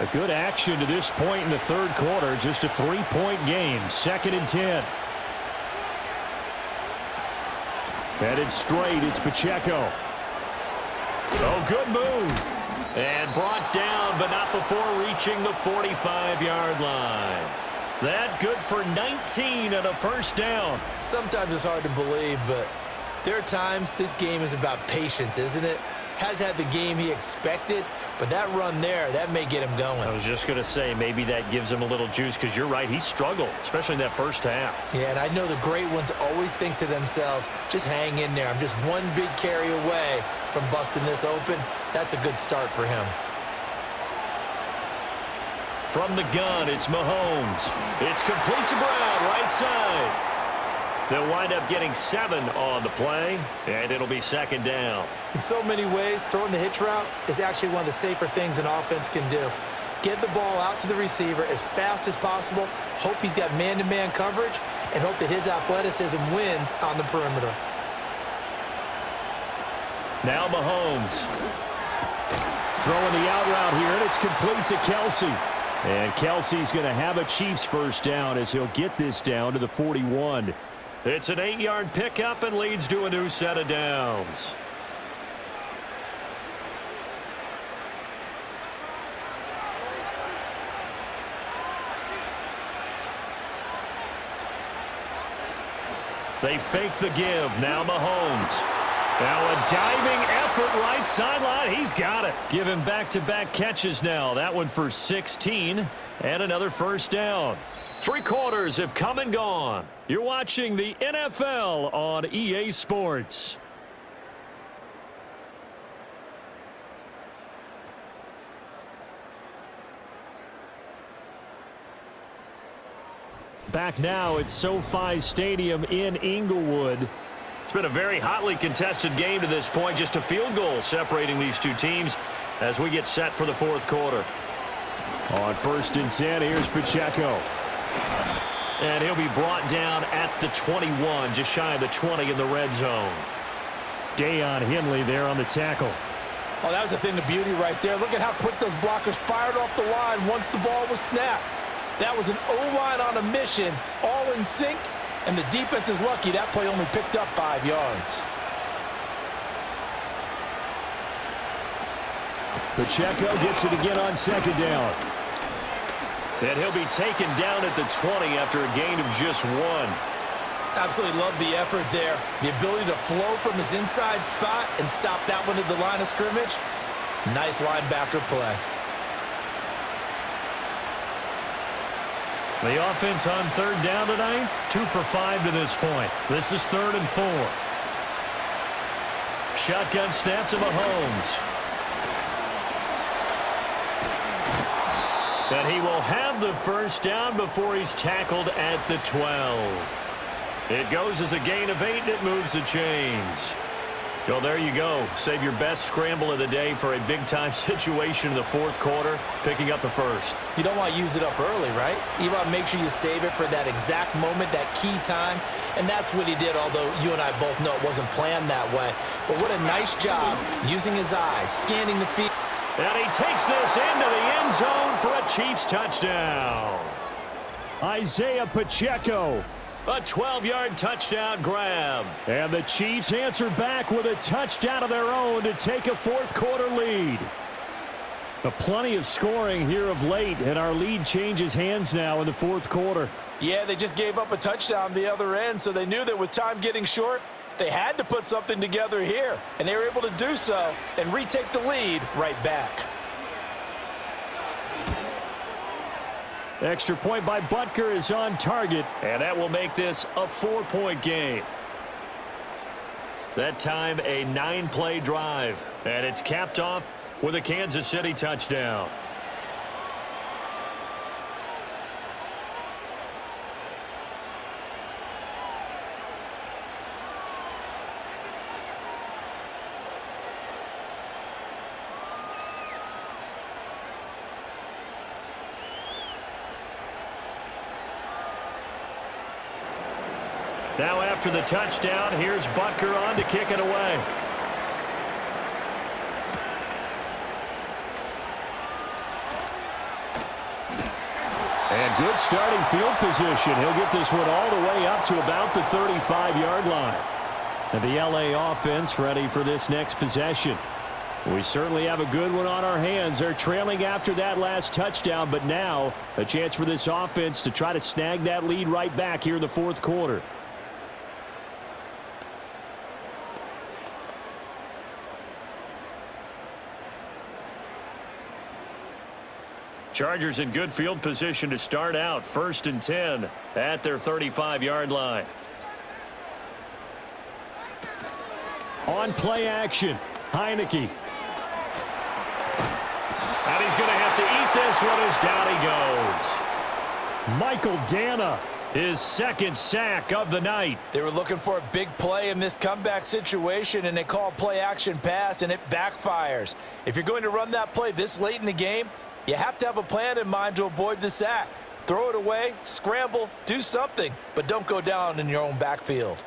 A good action to this point in the third quarter. Just a 3-point game. 2nd and 10. Headed straight. It's Pacheco. Oh, good move. And brought down, but not before reaching the 45-yard line. That good for 19 and a first down. Sometimes it's hard to believe, but there are times this game is about patience, isn't it? Has had the game he expected, but that run there, that may get him going. I was just going to say, maybe that gives him a little juice, because you're right, he struggled, especially in that first half. Yeah, and I know the great ones always think to themselves, just hang in there. I'm just one big carry away from busting this open. That's a good start for him. From the gun, it's Mahomes. It's complete to Brown, right side. They'll wind up getting 7 on the play, and it'll be 2nd down. In so many ways, throwing the hitch route is actually one of the safer things an offense can do. Get the ball out to the receiver as fast as possible, hope he's got man-to-man coverage, and hope that his athleticism wins on the perimeter. Now Mahomes. Throwing the out route here, and it's complete to Kelsey. And Kelsey's going to have a Chiefs first down as he'll get this down to the 41. It's an 8-yard pickup and leads to a new set of downs. They fake the give. Now Mahomes. Now a diving effort right sideline. He's got it. Give him back-to-back catches now. That one for 16 and another first down. 3 quarters have come and gone. You're watching the NFL on EA Sports. Back now at SoFi Stadium in Inglewood. It's been a very hotly contested game to this point. Just a field goal separating these two teams as we get set for the fourth quarter. On 1st and 10, here's Pacheco. And he'll be brought down at the 21, just shy of the 20 in the red zone. Deion Henley there on the tackle. Oh, that was a thing of beauty right there. Look at how quick those blockers fired off the line once the ball was snapped. That was an O-line on a mission, all in sync, and the defense is lucky that play only picked up 5 yards. Pacheco gets it again on 2nd down. And he'll be taken down at the 20 after a gain of just 1. Absolutely love the effort there. The ability to flow from his inside spot and stop that one at the line of scrimmage. Nice linebacker play. The offense on 3rd down tonight, 2 for 5 to this point. This is 3rd and 4. Shotgun snap to Mahomes. And he will have the first down before he's tackled at the 12. It goes as a gain of 8, and it moves the chains. Well, there you go. Save your best scramble of the day for a big-time situation in the fourth quarter, picking up the first. You don't want to use it up early, right? You want to make sure you save it for that exact moment, that key time, and that's what he did, although you and I both know it wasn't planned that way. But what a nice job using his eyes, scanning the field. And he takes this into the end zone for a Chiefs touchdown. Isaiah Pacheco. A 12-yard touchdown grab. And the Chiefs answer back with a touchdown of their own to take a fourth quarter lead. Plenty of scoring here of late, and our lead changes hands now in the fourth quarter. Yeah, they just gave up a touchdown the other end, so they knew that with time getting short, they had to put something together here, and they were able to do so and retake the lead right back. Extra point by Butker is on target, And that will make this a 4-point game. That time a 9-play drive. And it's capped off with a Kansas City touchdown. Now after the touchdown, here's Butker on to kick it away. and good starting field position. He'll get this one all the way up to about the 35-yard line. And the LA offense ready for this next possession. We certainly have a good one on our hands. They're trailing after that last touchdown, but now a chance for this offense to try to snag that lead right back here in the fourth quarter. Chargers in good field position to start out. 1st and 10 at their 35-yard line. On play action, Heineke. And he's going to have to eat this one as down he goes. Michael Dana, his second sack of the night. They were looking for a big play in this comeback situation, and they call play action pass, and it backfires. If you're going to run that play this late in the game, you have to have a plan in mind to avoid the sack. Throw it away, scramble, do something, but don't go down in your own backfield.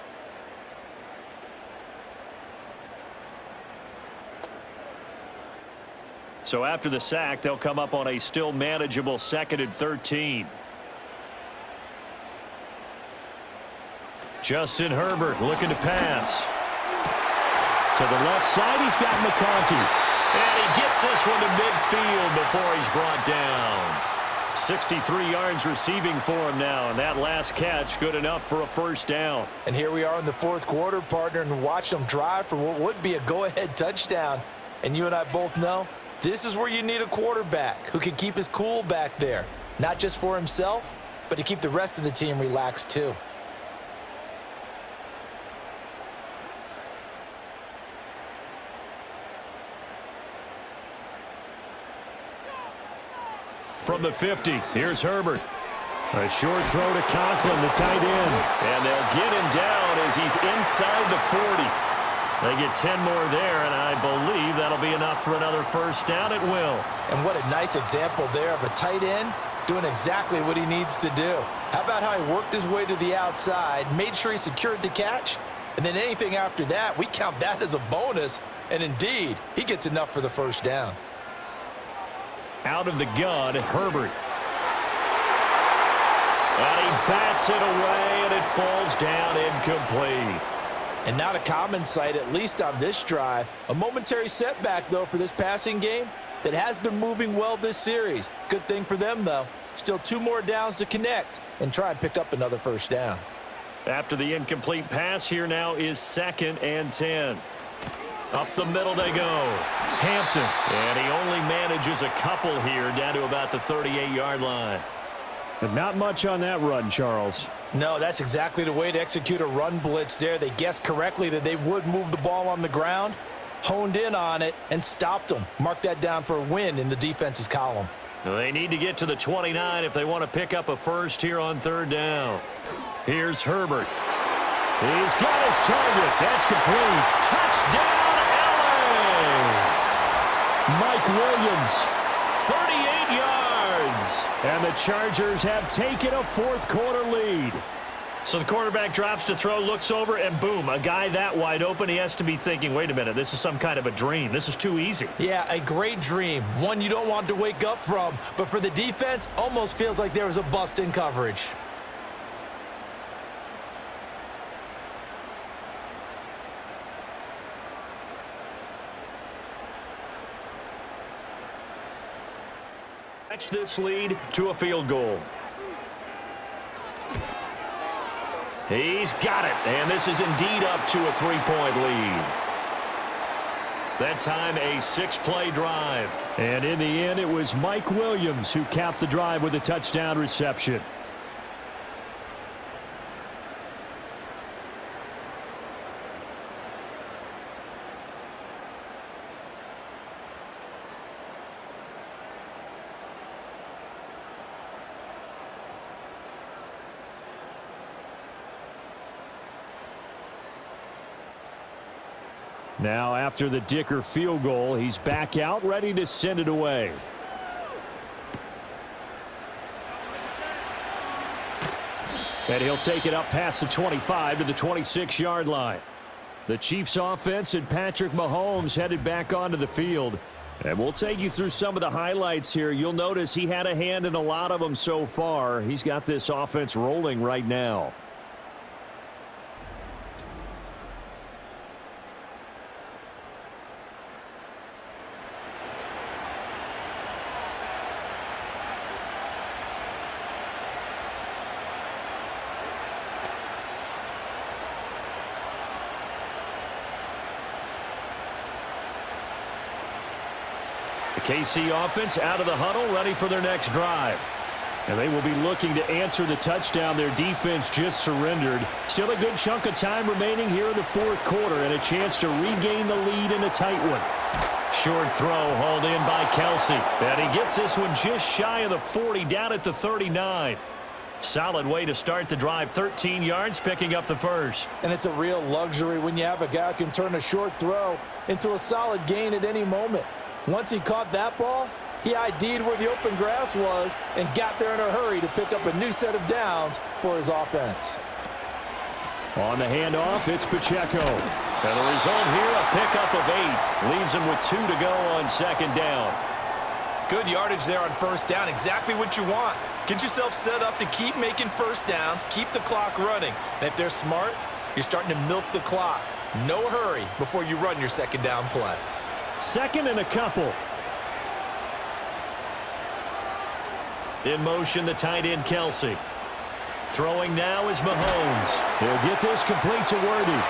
So after the sack, they'll come up on a still manageable 2nd and 13. Justin Herbert looking to pass. To the left side, he's got McConkey. And he gets this one to midfield before he's brought down. 63 yards receiving for him now, and that last catch good enough for a first down. And here we are in the fourth quarter, partner, and watch them drive for what would be a go-ahead touchdown. And you and I both know this is where you need a quarterback who can keep his cool back there, not just for himself, but to keep the rest of the team relaxed too. From the 50, here's Herbert. A short throw to Conklin, the tight end. And they'll get him down as he's inside the 40. They get 10 more there, and I believe that'll be enough for another first down. It will. And what a nice example there of a tight end doing exactly what he needs to do. How about how he worked his way to the outside, made sure he secured the catch, and then anything after that, we count that as a bonus. And indeed, he gets enough for the first down. Out of the gun, Herbert. And he bats it away, and it falls down incomplete. And not a common sight, at least on this drive. A momentary setback, though, for this passing game that has been moving well this series. Good thing for them, though. Still 2 more downs to connect and try and pick up another first down. After the incomplete pass, here now is 2nd and 10. Up the middle they go. Hampton. And he only manages a couple here down to about the 38-yard line. But not much on that run, Charles. No, that's exactly the way to execute a run blitz there. They guessed correctly that they would move the ball on the ground, honed in on it, and stopped them. Mark that down for a win in the defense's column. They need to get to the 29 if they want to pick up a first here on 3rd down. Here's Herbert. He's got his target. That's complete. Touchdown, LA! Mike Williams. 38 yards. And the Chargers have taken a fourth quarter lead. So the quarterback drops to throw, looks over, and boom, a guy that wide open, he has to be thinking, wait a minute, this is some kind of a dream. This is too easy. Yeah, a great dream. One you don't want to wake up from. But for the defense, almost feels like there was a bust in coverage. stretch this lead to a field goal. He's got it, and this is indeed up to a 3-point lead. That time, a 6-play drive. And in the end, it was Mike Williams who capped the drive with a touchdown reception. Now, after the Dicker field goal, he's back out, ready to send it away. And he'll take it up past the 25 to the 26-yard line. The Chiefs offense and Patrick Mahomes headed back onto the field. And we'll take you through some of the highlights here. You'll notice he had a hand in a lot of them so far. He's got this offense rolling right now. The KC offense out of the huddle, ready for their next drive. And they will be looking to answer the touchdown their defense just surrendered. Still a good chunk of time remaining here in the fourth quarter and a chance to regain the lead in a tight one. Short throw hauled in by Kelsey. And he gets this one just shy of the 40, down at the 39. Solid way to start the drive, 13 yards, picking up the first. And it's a real luxury when you have a guy who can turn a short throw into a solid gain at any moment. Once he caught that ball, he ID'd where the open grass was and got there in a hurry to pick up a new set of downs for his offense. On the handoff, it's Pacheco. And the result here, a pickup of 8. Leaves him with 2 to go on second down. Good yardage there on first down. Exactly what you want. Get yourself set up to keep making first downs, keep the clock running. And if they're smart, you're starting to milk the clock. No hurry before you run your second down play. Second and a couple. In motion, the tight end, Kelsey. Throwing now is Mahomes. He'll get this complete to Worthy.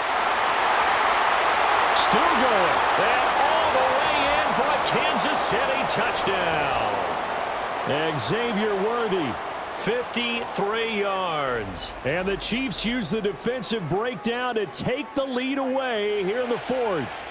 Still going. And all the way in for a Kansas City touchdown. Xavier Worthy. 53 yards. And the Chiefs use the defensive breakdown to take the lead away here in the fourth.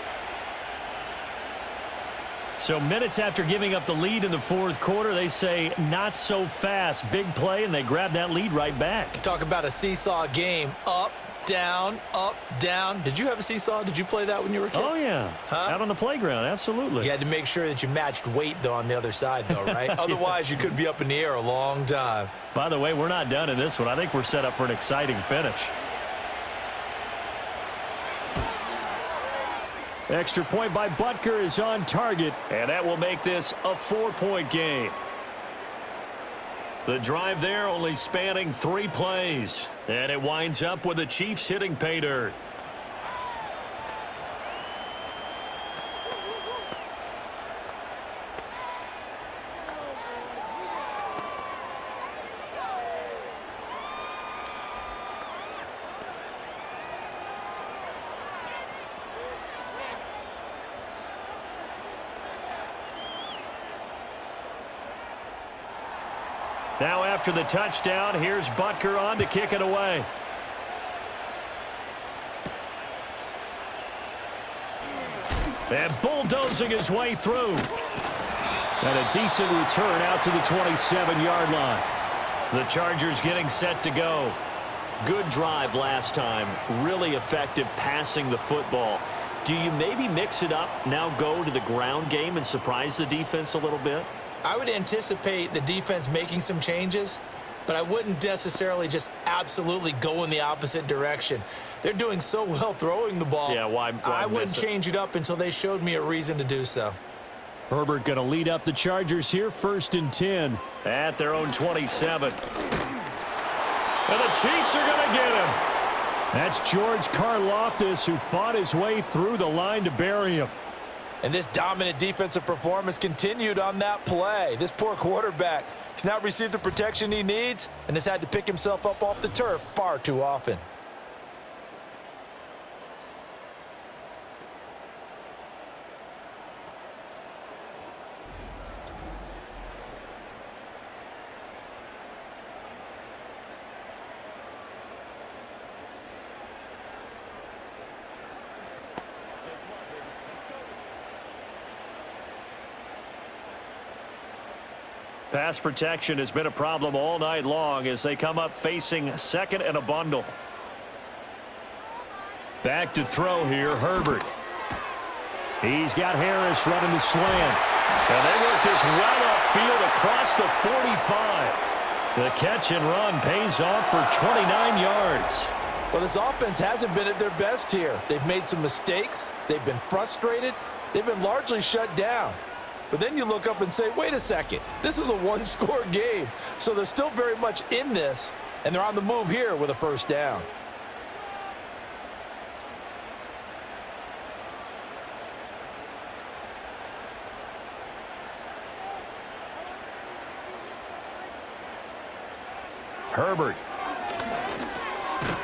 So minutes after giving up the lead in the fourth quarter, they say not so fast. Big play, and they grab that lead right back. Talk about a seesaw game. Up, down, up, down. Did you have a seesaw? Did you play that when you were a kid? Oh, yeah. Huh? Out on the playground, absolutely. You had to make sure that you matched weight, though, on the other side, though, right? Otherwise, you could be up in the air a long time. By the way, we're not done in this one. I think we're set up for an exciting finish. Extra point by Butker is on target. And that will make this a 4-point game. The drive there only spanning 3 plays. And it winds up with the Chiefs hitting pay dirt. Now after the touchdown, here's Butker on to kick it away. And bulldozing his way through. And a decent return out to the 27-yard line. The Chargers getting set to go. Good drive last time. Really effective passing the football. Do you maybe mix it up, now go to the ground game and surprise the defense a little bit? I would anticipate the defense making some changes, but I wouldn't necessarily just absolutely go in the opposite direction. They're doing so well throwing the ball. Yeah, why I wouldn't miss it? change it up until they showed me a reason to do so. Herbert going to lead up the Chargers here, 1st and 10. At their own 27. And the Chiefs are going to get him. That's George Karlaftis, who fought his way through the line to bury him. And this dominant defensive performance continued on that play. This poor quarterback has not received the protection he needs and has had to pick himself up off the turf far too often. Pass protection has been a problem all night long as they come up facing second and a bundle. Back to throw here, Herbert. He's got Harris running the slant. And they work this well upfield across the 45. The catch and run pays off for 29 yards. Well, this offense hasn't been at their best here. They've made some mistakes. They've been frustrated. They've been largely shut down. But then you look up and say, wait a second, this is a one-score game. So they're still very much in this, and they're on the move here with a first down. Herbert.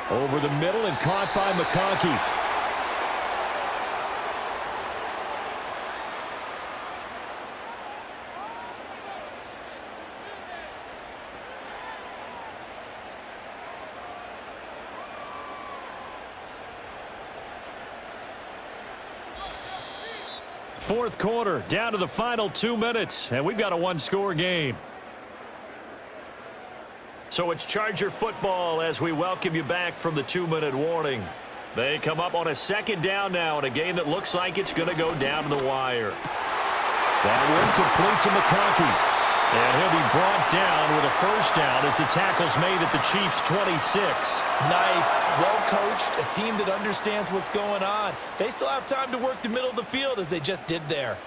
Over the middle and caught by McConkey. Fourth quarter, down to the final 2 minutes, and we've got a one-score game. So it's Charger football as we welcome you back from the 2-minute warning. They come up on a second down now in a game that looks like it's going to go down to the wire. That one complete to McConkey. And he'll be brought down with a first down as the tackle's made at the Chiefs' 26. Nice, well-coached, a team that understands what's going on. They still have time to work the middle of the field as they just did there.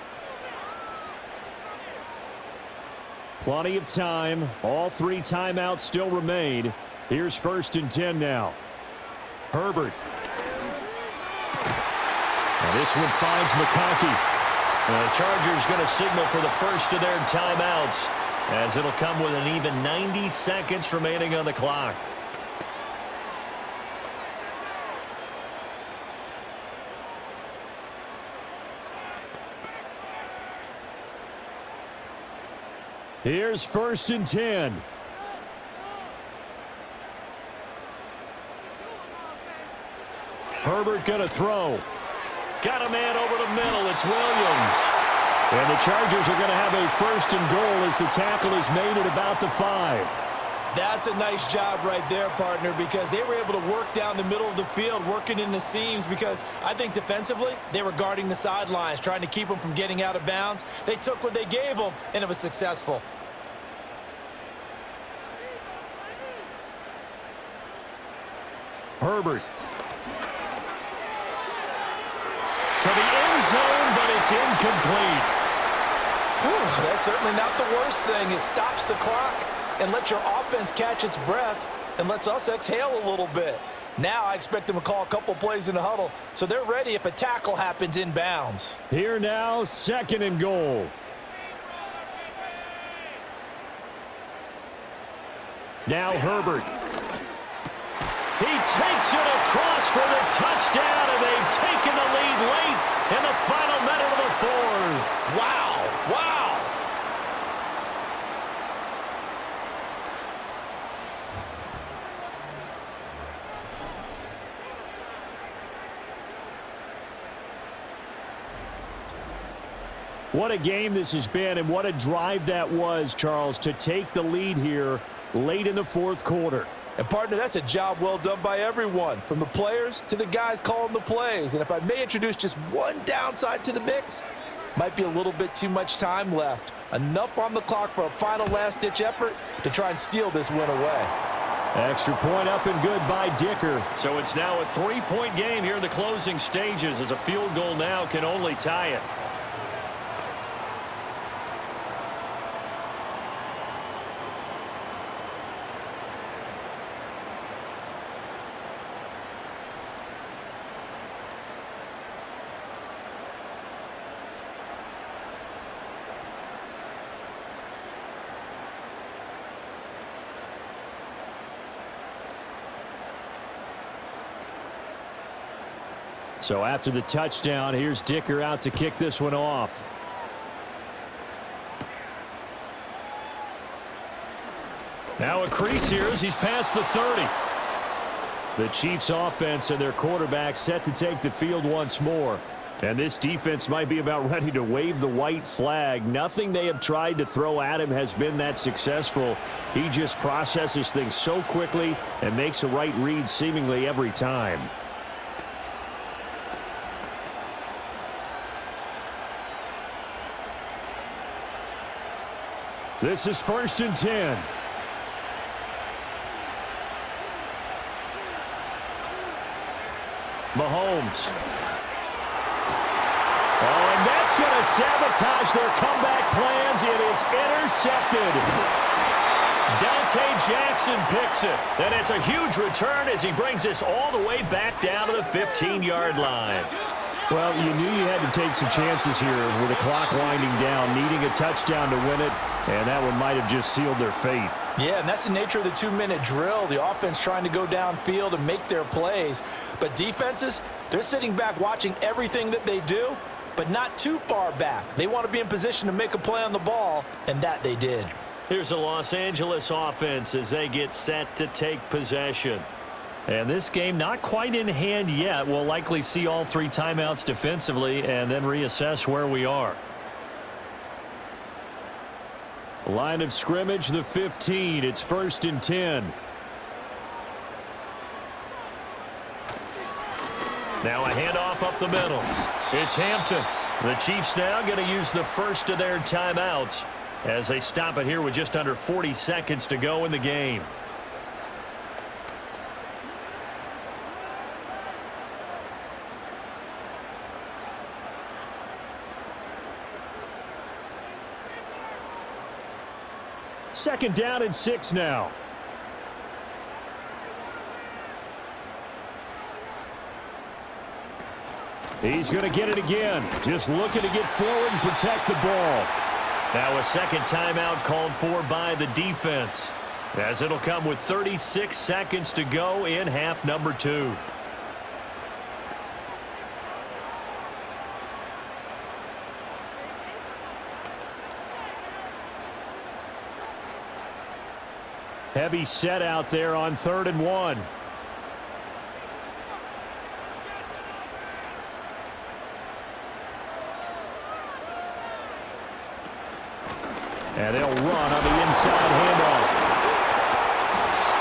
Plenty of time. All three timeouts still remain. Here's 1st and 10 now. Herbert. And this one finds McConkey. And the Chargers going to signal for the first of their timeouts as it'll come with an even 90 seconds remaining on the clock. Here's 1st and 10. Herbert going to throw. Got a man over the middle. It's Williams. And the Chargers are going to have a 1st and goal as the tackle is made at about the 5. That's a nice job right there, partner, because they were able to work down the middle of the field, working in the seams, because I think defensively they were guarding the sidelines, trying to keep them from getting out of bounds. They took what they gave them, and it was successful. Herbert. To the end zone, but it's incomplete. Whew, that's certainly not the worst thing. It stops the clock and lets your offense catch its breath and lets us exhale a little bit. Now I expect them to call a couple plays in the huddle so they're ready if a tackle happens in bounds. Here now, 2nd and goal. Now Herbert. He takes it across for the touchdown, and they've taken the lead late in the final minute of the 4th. Wow, wow. What a game this has been, and what a drive that was, Charles, to take the lead here late in the 4th quarter. And, partner, that's a job well done by everyone, from the players to the guys calling the plays. And if I may introduce just one downside to the mix, might be a little bit too much time left. Enough on the clock for a final last-ditch effort to try and steal this win away. Extra point up and good by Dicker. So it's now a 3-point game here in the closing stages as a field goal now can only tie it. So after the touchdown, here's Dicker out to kick this one off. Now a crease here as he's past the 30. The Chiefs offense and their quarterback set to take the field once more. And this defense might be about ready to wave the white flag. Nothing they have tried to throw at him has been that successful. He just processes things so quickly and makes a right read seemingly every time. This is 1st and 10. Mahomes. Oh, and that's going to sabotage their comeback plans. It is intercepted. Dante Jackson picks it. And it's a huge return as he brings this all the way back down to the 15-yard line. Well, you knew you had to take some chances here with the clock winding down, needing a touchdown to win it, and that one might have just sealed their fate. Yeah, and that's the nature of the 2-minute drill. The offense trying to go downfield and make their plays. But defenses, they're sitting back watching everything that they do, but not too far back. They want to be in position to make a play on the ball, and that they did. Here's the Los Angeles offense as they get set to take possession. And this game not quite in hand yet. We'll likely see all 3 timeouts defensively and then reassess where we are. Line of scrimmage, the 15. It's 1st and 10. Now a handoff up the middle. It's Hampton. The Chiefs now going to use the first of their timeouts as they stop it here with just under 40 seconds to go in the game. Second down and 6 now. He's going to get it again. Just looking to get forward and protect the ball. Now a second timeout called for by the defense, as it'll come with 36 seconds to go in half number 2. Heavy set out there on 3rd and 1. And they'll run on the inside handoff.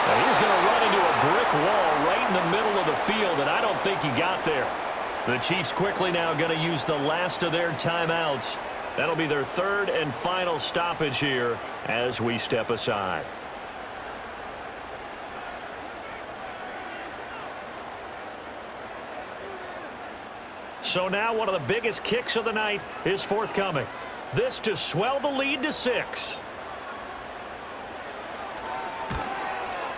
And he's going to run into a brick wall right in the middle of the field, and I don't think he got there. The Chiefs quickly now going to use the last of their timeouts. That'll be their 3rd and final stoppage here as we step aside. So now one of the biggest kicks of the night is forthcoming. This to swell the lead to 6.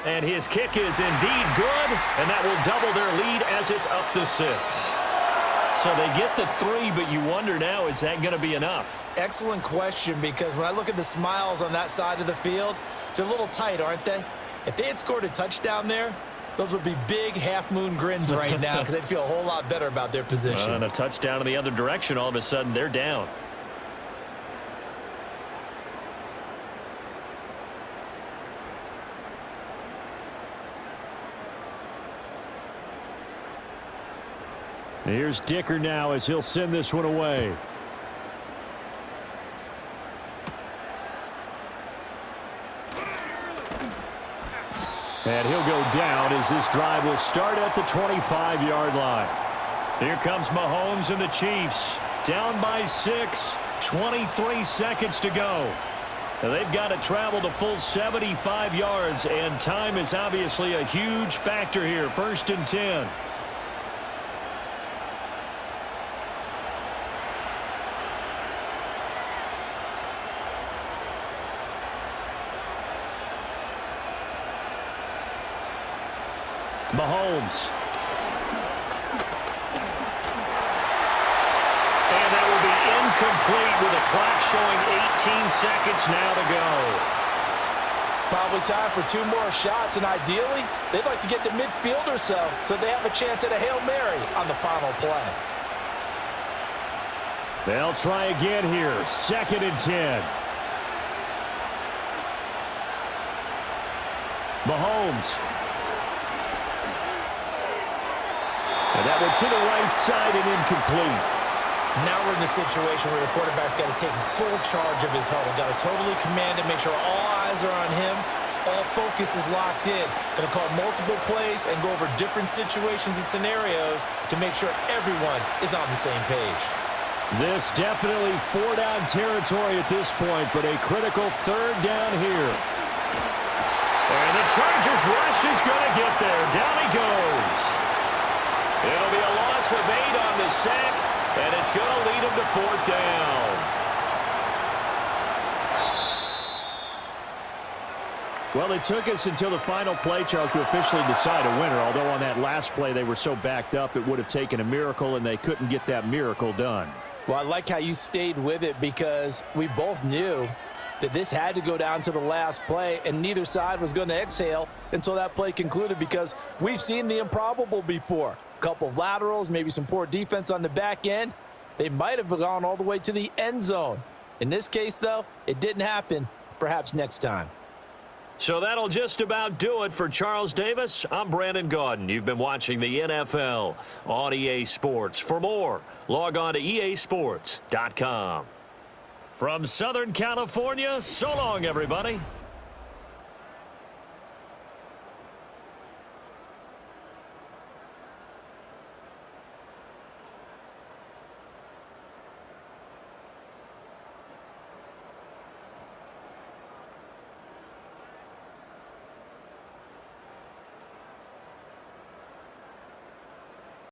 And his kick is indeed good, and that will double their lead as it's up to 6. So they get the 3, but you wonder now, is that going to be enough? Excellent question, because when I look at the smiles on that side of the field, they're a little tight, aren't they? If they had scored a touchdown there, those would be big half-moon grins right now because they'd feel a whole lot better about their position. And a touchdown in the other direction, all of a sudden they're down. Here's Dicker now as he'll send this one away. And he'll go down as this drive will start at the 25-yard line. Here comes Mahomes and the Chiefs. Down by 6, 23 seconds to go. Now they've got to travel the full 75 yards, and time is obviously a huge factor here. 1st and 10. Mahomes. And that will be incomplete with the clock showing 18 seconds now to go. Probably time for 2 more shots, and ideally, they'd like to get to midfield or so they have a chance at a Hail Mary on the final play. They'll try again here. 2nd and 10. Mahomes. And that one to the right side and incomplete. Now we're in the situation where the quarterback's got to take full charge of his huddle. Got to totally command it, make sure all eyes are on him. All focus is locked in. Going to call multiple plays and go over different situations and scenarios to make sure everyone is on the same page. This definitely 4-down territory at this point, but a critical 3rd down here. And the Chargers rush is going to get there. Down he goes. It'll be a loss of 8 on the sack, and it's going to lead him to 4th down. Well, it took us until the final play, Charles, to officially decide a winner, although on that last play they were so backed up it would have taken a miracle, and they couldn't get that miracle done. Well, I like how you stayed with it because we both knew that this had to go down to the last play, and neither side was going to exhale until that play concluded because we've seen the improbable before. A couple of laterals, maybe some poor defense on the back end. They might have gone all the way to the end zone. In this case, though, it didn't happen. Perhaps next time. So that'll just about do it for Charles Davis. I'm Brandon Gaudin. You've been watching the NFL on EA Sports. For more, log on to easports.com. From Southern California, so long, everybody.